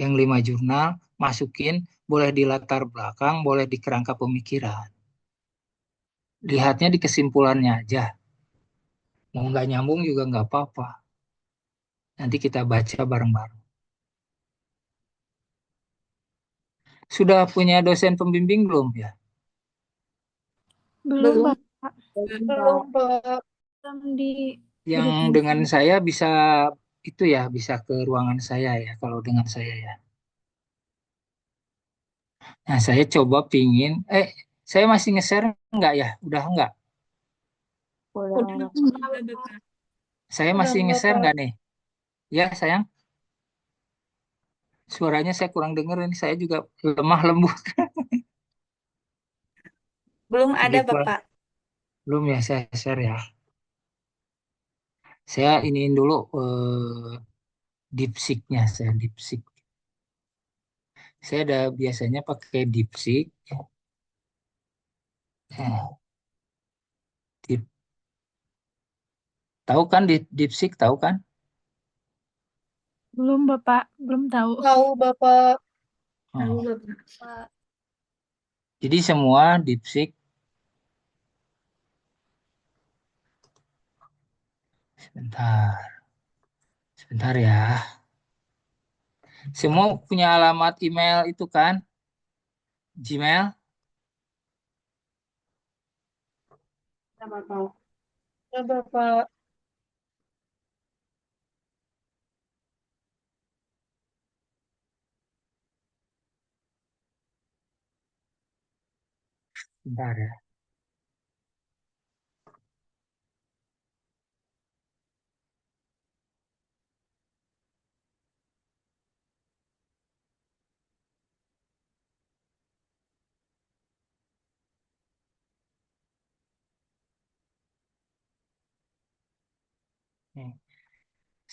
Yang 5 jurnal masukin, boleh di latar belakang, boleh di kerangka pemikiran. Lihatnya di kesimpulannya aja. Mau nggak nyambung juga nggak apa-apa. Nanti kita baca bareng-bareng. Sudah punya dosen pembimbing belum ya? Belum, Belum, Bapak. belum, Belum, Pak. Pak. Belum di Yang hidupin. dengan saya bisa itu ya, bisa ke ruangan saya ya, kalau dengan saya ya. Nah, saya coba pingin, saya masih nge-share nggak ya? Udah nggak? Udah Udah enggak. enggak, Bapak. Saya Udah masih enggak, nge-share Pak. nggak nih? Ya, sayang. Suaranya saya kurang denger ini. Saya juga lemah lembut. Belum ada, Begitu. Bapak. Belum ya saya share ya. Saya iniin dulu DeepSeek-nya, saya DeepSeek. Saya ada biasanya pakai DeepSeek. Eh, Deep- tahu kan DeepSeek tahu kan? Belum, Bapak. Belum tahu. Tahu Bapak. Oh. Pak. Jadi semua DeepSeek sebentar, sebentar ya. Semua punya alamat email itu kan? Gmail. Ya Bapak. Ya Bapak. Sebentar ya. Nih,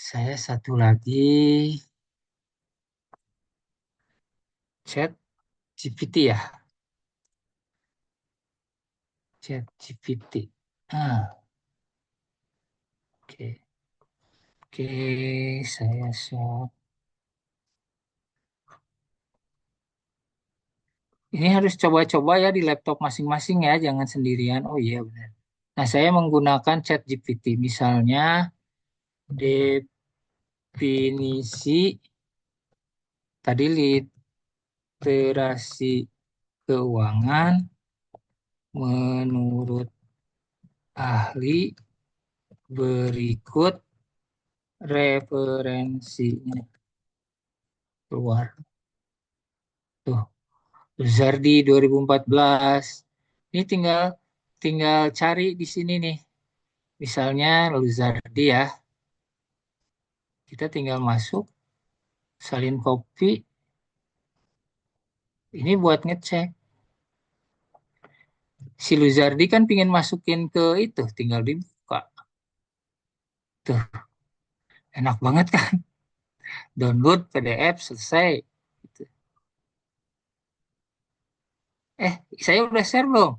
saya satu lagi chat GPT ya. Chat GPT. Ah, oke. Oke, saya share. Ini harus coba-coba ya di laptop masing-masing ya, jangan sendirian. Oh iya benar. Nah, saya menggunakan chat GPT. Misalnya definisi tadi literasi keuangan menurut ahli berikut referensinya keluar. Tuh, Zardi 2014. Ini tinggal tinggal cari di sini nih. Misalnya Luzardi ya. Kita tinggal masuk, salin copy. Ini buat ngecek. Si Luzardi kan pingin masukin ke itu, tinggal dibuka. Tuh, enak banget kan? Download PDF selesai. Gitu. Saya udah share belum?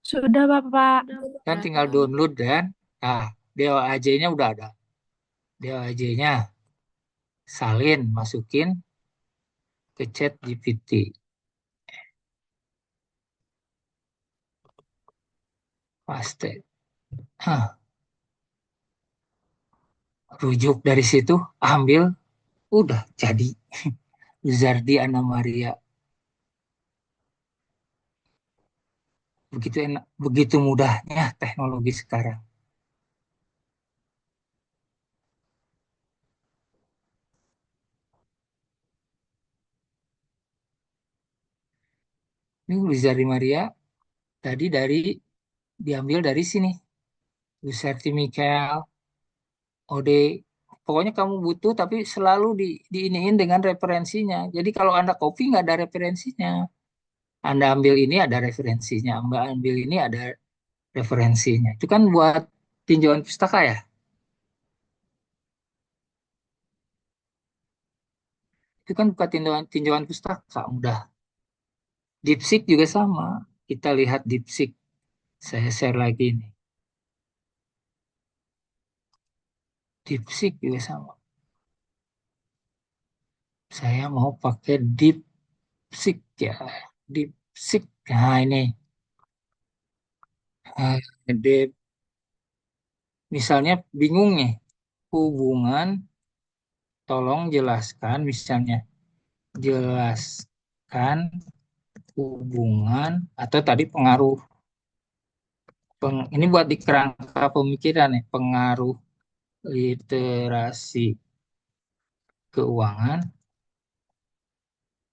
Sudah, Bapak. Kan tinggal download dan, nah, DOAJ-nya udah ada. DOAJ-nya salin, masukin ke chat GPT. Paste. Hah, rujuk dari situ, ambil, udah jadi. Zardi Anna Maria. Begitu enak, begitu mudahnya teknologi sekarang. Ini Zardi Maria tadi diambil dari sini. Lucerti Michael, Ode. Pokoknya kamu butuh tapi selalu diiniin dengan referensinya. Jadi kalau Anda copy nggak ada referensinya. Anda ambil ini ada referensinya. Anda ambil ini ada referensinya. Itu kan buat tinjauan pustaka ya. Itu kan bukan tinjauan pustaka. Mudah. DeepSeek juga sama. Kita lihat DeepSeek. Saya share lagi nih. DeepSeek juga sama. Saya mau pakai DeepSeek ya. DeepSeek. Nah ini. Nah, misalnya bingung nih. Hubungan, tolong jelaskan misalnya. Jelaskan hubungan atau tadi pengaruh. Ini buat di kerangka pemikiran nih. Pengaruh literasi keuangan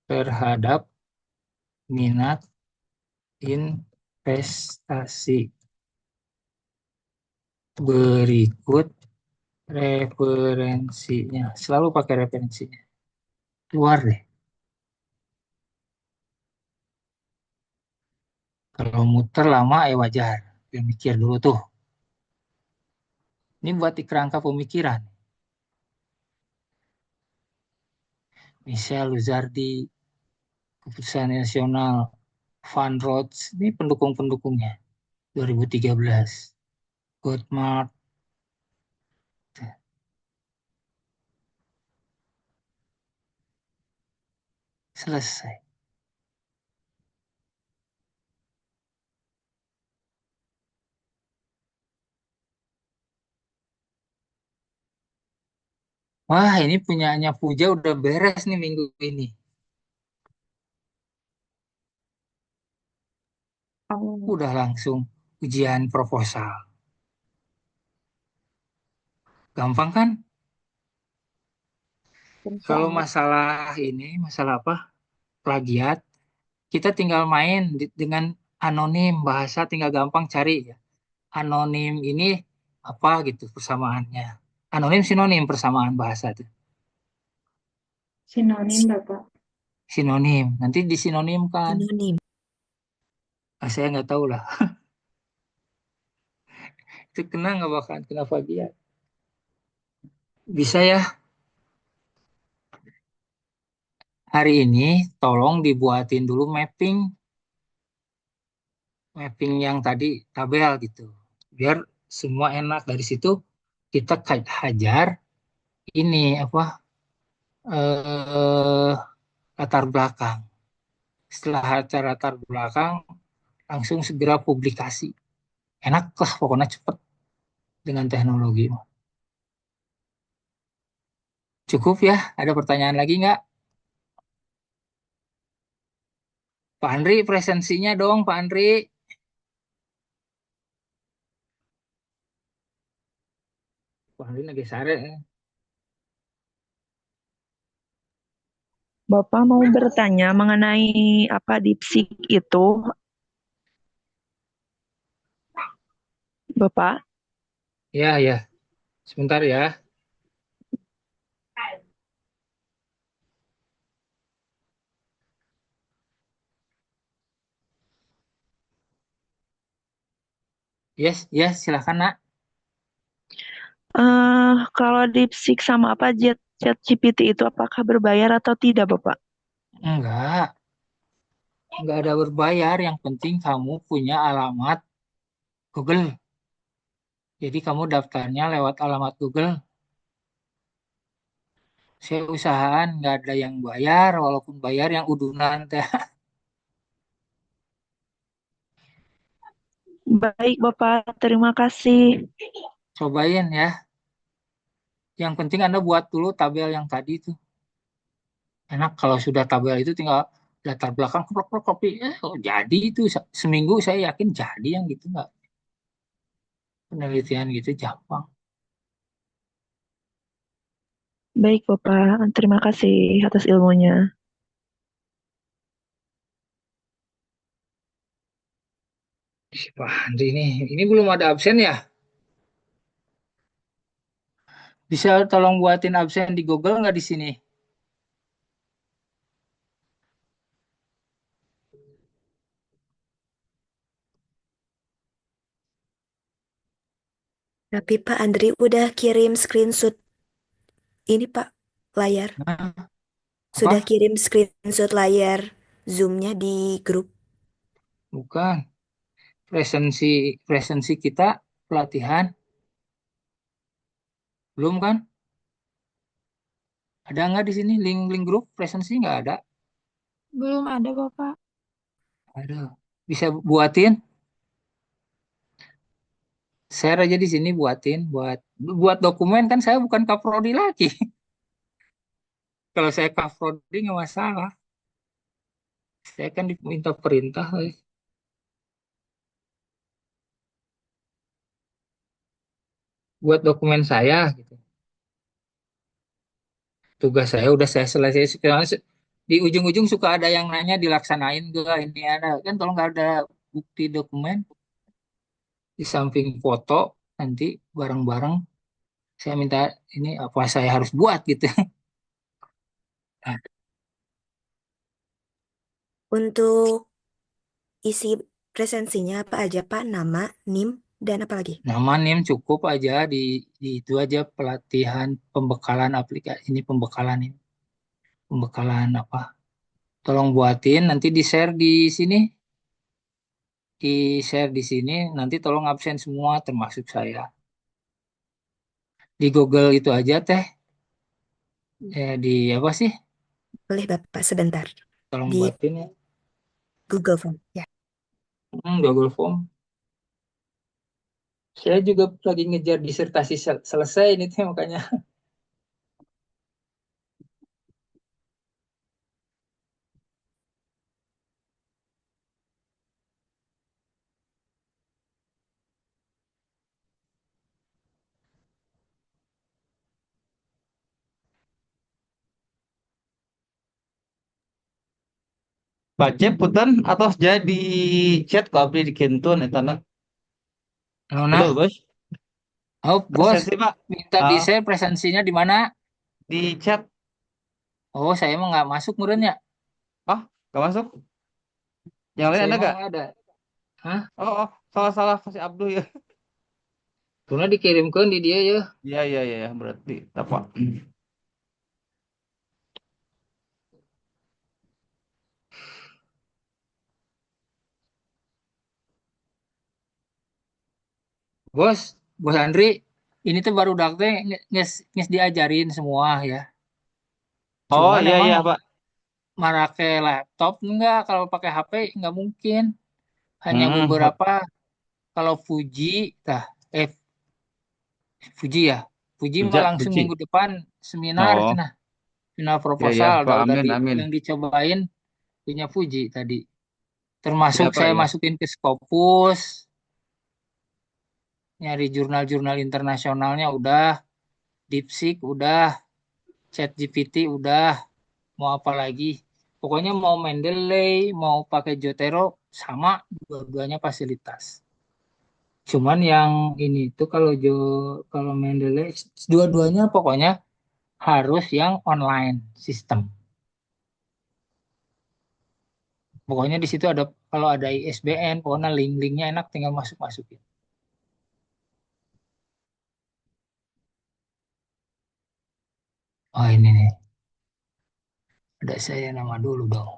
terhadap minat investasi. Berikut referensinya. Selalu pakai referensinya. Keluar deh. Kalau muter lama ya wajar. Dia mikir dulu tuh. Ini buat di kerangka pemikiran. Michelle Luzardi, Keputusan Nasional, Van Rods, ini pendukung-pendukungnya 2013. Goodmart, selesai. Wah, ini punyanya Puja udah beres nih minggu ini. Amin. Udah langsung ujian proposal. Gampang kan? Insya Kalau Allah. masalah ini, masalah apa? Plagiat, kita tinggal main dengan anonim bahasa, tinggal gampang cari ya. Anonim ini apa gitu persamaannya. Anonim sinonim persamaan bahasa itu. Sinonim, Bapak. Sinonim. Nanti disinonimkan. Sinonim. Saya nggak tahu lah. Itu kena nggak bakalan kena plagiat. Bisa ya. Hari ini tolong dibuatin dulu mapping. Mapping yang tadi tabel gitu. Biar semua enak. Dari situ kita hajar ini apa eh, latar belakang. Setelah acara latar belakang, langsung segera publikasi. Enak lah, pokoknya cepet dengan teknologi. Cukup ya? Ada pertanyaan lagi nggak? Pak Andri, presensinya dong, Pak Andri. Pak Andri lagi sare. Bapak mau bertanya mengenai apa DeepSeek itu, Bapak? Ya, ya. Sebentar ya. Yes, yes, silakan nak. Kalau DeepSeek sama apa ChatGPT itu apakah berbayar atau tidak, Bapak? Enggak ada berbayar. Yang penting kamu punya alamat Google. Jadi kamu daftarnya lewat alamat Google. Saya usahaan nggak ada yang bayar, walaupun bayar yang udunan teh. Baik, Bapak. Terima kasih. Cobain ya. Yang penting Anda buat dulu tabel yang tadi itu. Enak kalau sudah tabel itu tinggal latar belakang keplok copy. Oh, jadi itu seminggu saya yakin jadi yang gitu nggak penelitian gitu gampang. Baik, Bapak. Terima kasih atas ilmunya. Pak Andri ini belum ada absen ya? Bisa tolong buatin absen di Google nggak di sini? Tapi Pak Andri udah kirim screenshot ini Pak, layar. Nah, Sudah apa? kirim screenshot layar Zoom-nya di grup. Bukan. Presensi presensi kita pelatihan belum kan? Ada nggak di sini link-link grup presensi nggak ada? Belum ada, Bapak. Aduh, bisa buatin? Share aja di sini buatin buat buat dokumen kan saya bukan kaprodi lagi. Kalau saya kaprodi nggak masalah. Saya kan diminta perintah buat dokumen saya gitu. Tugas saya udah saya selesai. Sekarang di ujung-ujung suka ada yang nanya dilaksanain gak ini ada kan kalau nggak ada bukti dokumen di samping foto nanti bareng-bareng saya minta ini apa saya harus buat gitu. Untuk isi presensinya apa aja Pak? Nama, NIM, dan apa lagi? Nama NIM cukup aja di itu aja pelatihan pembekalan aplikasi ini pembekalan ini. pembekalan apa. Tolong buatin, nanti di-share di sini, di-share di sini, nanti tolong absen semua termasuk saya. Di Google itu aja teh, di apa sih? Boleh Bapak sebentar. Tolong Di buatin ya. Google Form. Ya. Google Form. Saya juga lagi ngejar disertasi selesai ini teh makanya. Baca punten atau jadi chat kok abdi di Kentun etana. Betul, Nona, Bos? oh bos, Presensi, Pak. minta Ah, di-share presensinya di mana? di chat. Oh, saya emang nggak masuk meureunnya. Ah, gak masuk. Yang lain Saya ada emang gak? nggak ada. Hah? Oh, oh, salah-salah kasih Abdul ya. Tuna dikirimkan di dia ya. Iya, iya, iya, berarti apa? Bos, Bos Andri, ini tuh baru dak teh nges diajarin semua ya. Oh, Cuman iya, emang iya, Pak. pakai laptop enggak, kalau pakai HP nggak mungkin. Hanya Hmm, beberapa kalau Fuji, tah, eh Fuji ya. Fuji mah Puja, langsung minggu puji. depan seminar Oh, cenah, final iya, iya, proposal Pak. udah Amin, di amin. yang dicobain punya Fuji tadi. Termasuk Ya, Pak, saya ya. masukin ke Scopus, nyari jurnal-jurnal internasionalnya udah, DeepSeek udah, ChatGPT udah, mau apa lagi? Pokoknya mau Mendeley, mau pakai Jotero, sama dua-duanya fasilitas. Cuman yang ini tuh kalau Mendeley dua-duanya pokoknya harus yang online sistem. Pokoknya di situ ada kalau ada ISBN, pokoknya link-linknya enak tinggal masuk-masukin. Oh ini nih, ada saya nama dulu dong.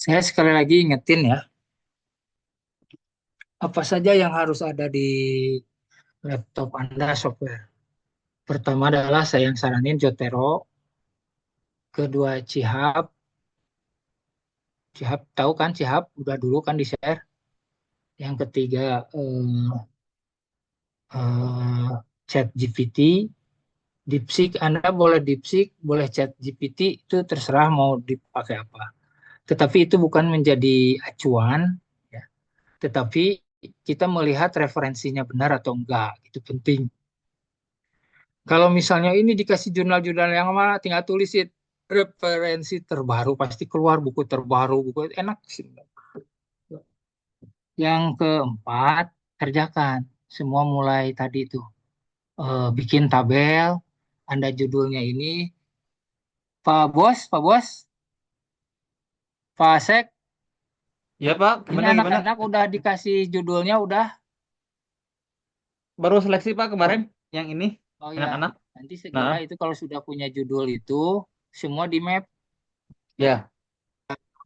Saya sekali lagi ingetin ya, apa saja yang harus ada di laptop Anda software. Pertama adalah saya yang saranin Jotero, kedua Cihab, Cihab tahu kan Cihab udah dulu kan di share. Yang ketiga eh, ChatGPT, DeepSeek Anda boleh DeepSeek, boleh ChatGPT itu terserah mau dipakai apa. Tetapi itu bukan menjadi acuan, ya. Tetapi kita melihat referensinya benar atau enggak, itu penting. Kalau misalnya ini dikasih jurnal-jurnal yang mana, tinggal tulisin referensi terbaru, pasti keluar buku terbaru, buku enak sih. Yang keempat, kerjakan. Semua mulai tadi itu. Bikin tabel, Anda judulnya ini, Pak Bos, Pak Asek, Ya, Pak. ini Gimana, gimana? anak-anak udah dikasih judulnya, udah. Baru seleksi, Pak, kemarin. Yang ini, Oh ya, anak-anak. nanti Nah, segera itu kalau sudah punya judul itu, semua di map, ya.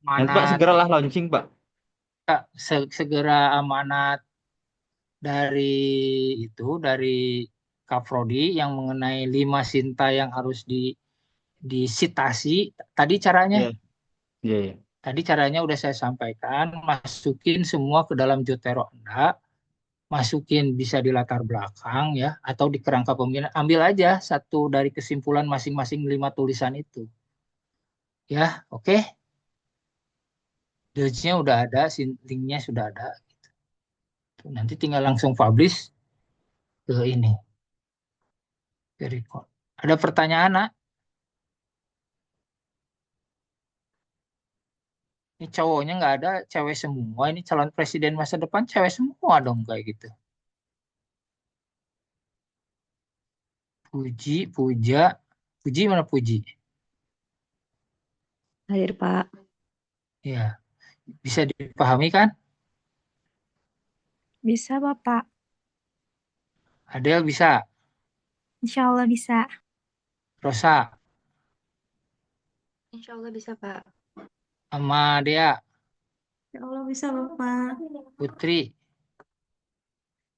Nanti, Pak, amanat, segeralah launching, Pak. segera amanat dari dari Kaprodi yang mengenai 5 sinta yang harus disitasi. Tadi caranya Iya, iya, iya. Tadi caranya udah saya sampaikan, masukin semua ke dalam Jotero Anda, masukin bisa di latar belakang ya, atau di kerangka pemilihan. Ambil aja satu dari kesimpulan masing-masing 5 tulisan itu. Ya, oke. Docs-nya udah ada, linknya sudah ada. Tuh, nanti tinggal langsung publish ke ini, ke record. Ada pertanyaan, nak? Ini cowoknya nggak ada, cewek semua. Ini calon presiden masa depan cewek semua dong kayak gitu. Puji, Puja, Puji mana Puji? Hadir, Pak. Ya, bisa dipahami kan? Bisa, Bapak. Adel bisa, Insya Allah bisa. Rosa, Insya Allah bisa, Pak. sama Dea, Ya Allah bisa Bapak. Putri.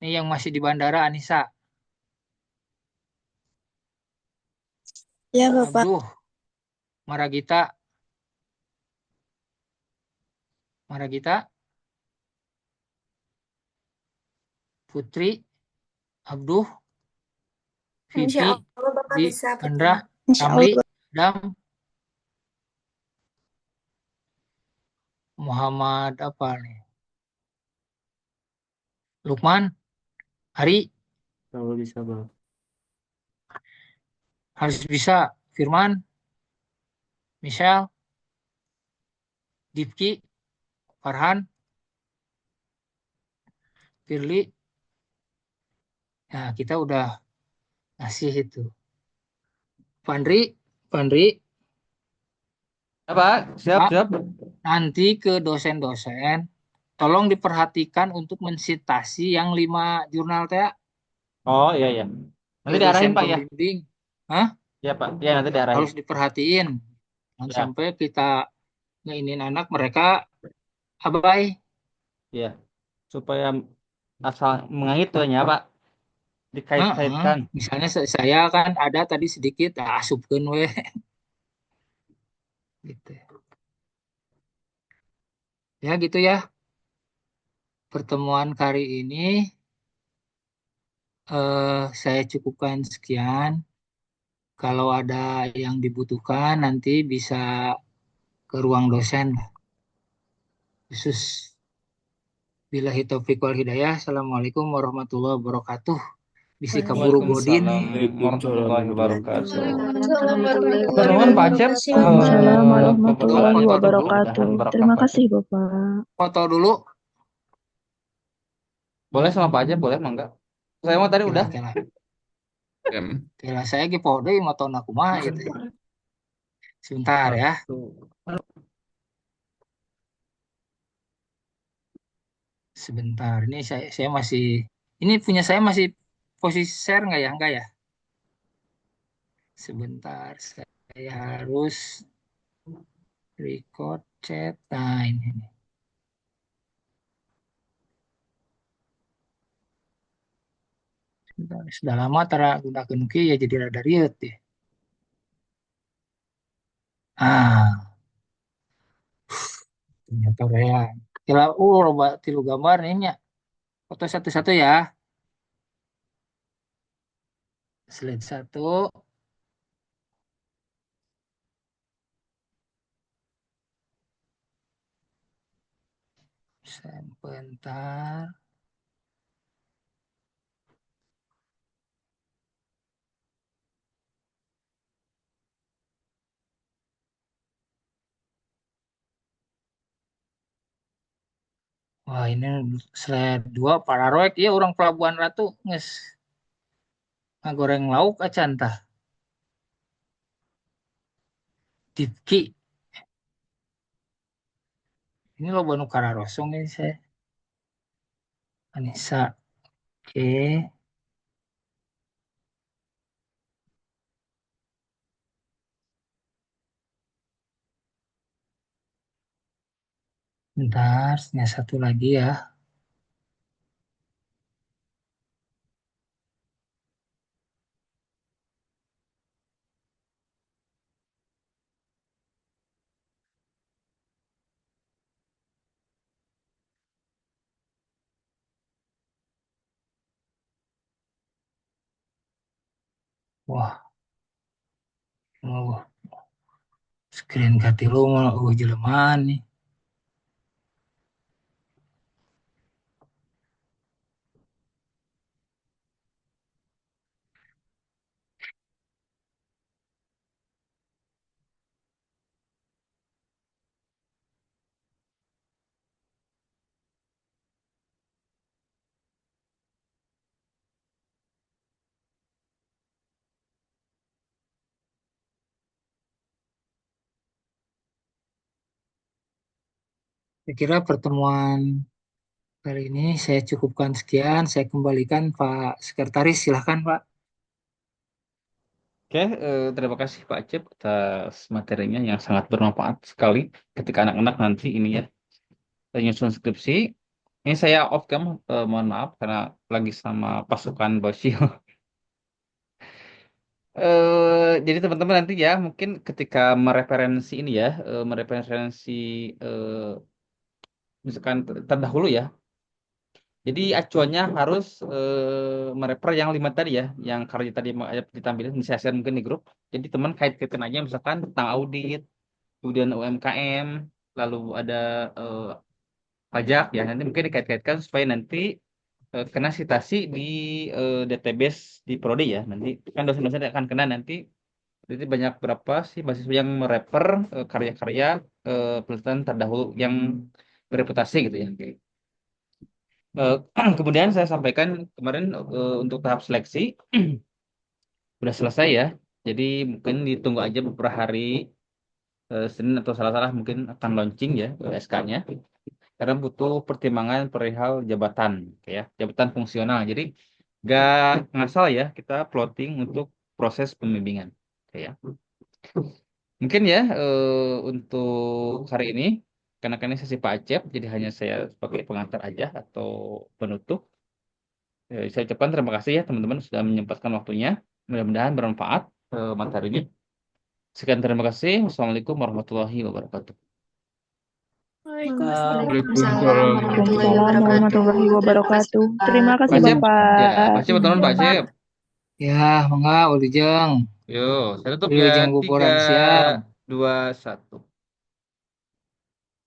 Ini yang masih di bandara Anissa, Ya Bapak. Abduh, Maragita, Maragita, Putri, Abduh, Insya Vivi, Allah Bapak Bi, bisa, Andra, betul. Insya Allah Ramli, Bapak. Dam, Muhammad apa nih? Lukman, Ari, Kalau bisa bang. harus bisa. Firman, Michelle, Dipki, Farhan, Firly. Nah, kita udah ngasih itu. Pandri, Pandri, Apa? Siap, Pak, siap. nanti ke dosen-dosen, tolong diperhatikan untuk mensitasi yang 5 jurnal teh Oh iya iya. ke Nanti diarahin dosen Pak ya. pembimbing. Hah? Ya Pak. Ya nanti diarahin. Harus diperhatiin. Jangan Ya, sampai kita ngeinin anak mereka abai. ya. Supaya asal mengait tuh ya Pak. Heeh. Dikait-kaitkan. Misalnya saya kan ada tadi sedikit asupkeun we gitu. Ya gitu ya. Pertemuan kali ini saya cukupkan sekian. Kalau ada yang dibutuhkan nanti bisa ke ruang dosen khusus. Billahi taufiq wal hidayah. Assalamualaikum warahmatullahi wabarakatuh. Bisi kaburu godin. Waalaikumsalam warahmatullahi wabarakatuh. Waalaikumsalam warahmatullahi Oke, nuhun Pak Acep. wabarakatuh. Waalaikumsalam Foto, warahmatullahi foto dulu. wabarakatuh. Mudah-mudahan Terima berkah. kasih, Bapak. Foto dulu. Boleh sama Pak Acep, boleh mangga. Saya mau tadi udah. Kira-kira. Kira saya ge podo mau tahun aku mah gitu. Sebentar ya. Sebentar. Ini saya masih ini punya saya masih posisi share nggak ya? Enggak ya? Sebentar. Saya harus record chat. Nah, ini. Sebentar. Sudah lama tara gunakeun kieu ya jadi rada rieuh ya. Ah, ternyata ya. Kira loba tilu gambar nih nya. Foto satu-satu ya. Slide satu. Sebentar. Wah, ini slide 2 Pararoek ya orang Pelabuhan Ratu nges ngagoreng lauk acan tah. Dipki. Ini lo banu kararosong ini saya. Anissa. Oke. Bentar, yang satu lagi ya. Wah, oh, screen katilu mah jelema nih. Saya kira pertemuan kali ini saya cukupkan sekian. Saya kembalikan Pak Sekretaris, silahkan Pak. Oke, terima kasih Pak Acep atas materinya yang sangat bermanfaat sekali ketika anak-anak nanti ini ya nyusun skripsi. Ini saya off cam, mohon maaf karena lagi sama pasukan Bosio. Jadi teman-teman nanti ya mungkin ketika mereferensi ini ya, mereferensi eh, misalkan terdahulu ya. Jadi acuannya harus merefer yang 5 tadi ya, yang karya tadi ditampilkan di share mungkin di grup. Jadi teman kait-kaitan aja misalkan tentang audit, kemudian UMKM, lalu ada eh, pajak ya. Nanti mungkin dikait-kaitkan supaya nanti kena citasi di database di Prodi ya. Nanti kan dosen-dosen akan kena nanti. Jadi banyak berapa sih mahasiswa yang merefer karya-karya penelitian terdahulu yang bereputasi gitu ya. Eh, kemudian saya sampaikan kemarin untuk tahap seleksi sudah selesai ya. Jadi mungkin ditunggu aja beberapa hari, Senin atau salah-salah mungkin akan launching ya SK-nya. Karena butuh pertimbangan perihal jabatan, ya, jabatan fungsional. Jadi gak ngasal ya kita plotting untuk proses pembimbingan, ya. Mungkin ya untuk hari ini karena kan ini sesi Pak Acep, jadi hanya saya sebagai pengantar aja atau penutup. Saya ucapkan terima kasih ya teman-teman sudah menyempatkan waktunya. Mudah-mudahan bermanfaat materinya. Sekian terima kasih. Wassalamualaikum warahmatullahi wabarakatuh. Waalaikumsalam. Waalaikumsalam warahmatullahi Waalaikumsalam wabarakatuh. warahmatullahi Terima kasih wabarakatuh. Terima Pak. kasih Pak Acep, ya, Bapak. Pak Acep, teman Pak Acep. Ya, mangga Wilujeng. Yuk, saya tutup ya. Wilujeng Tiga, Buburan siap. 2, 1.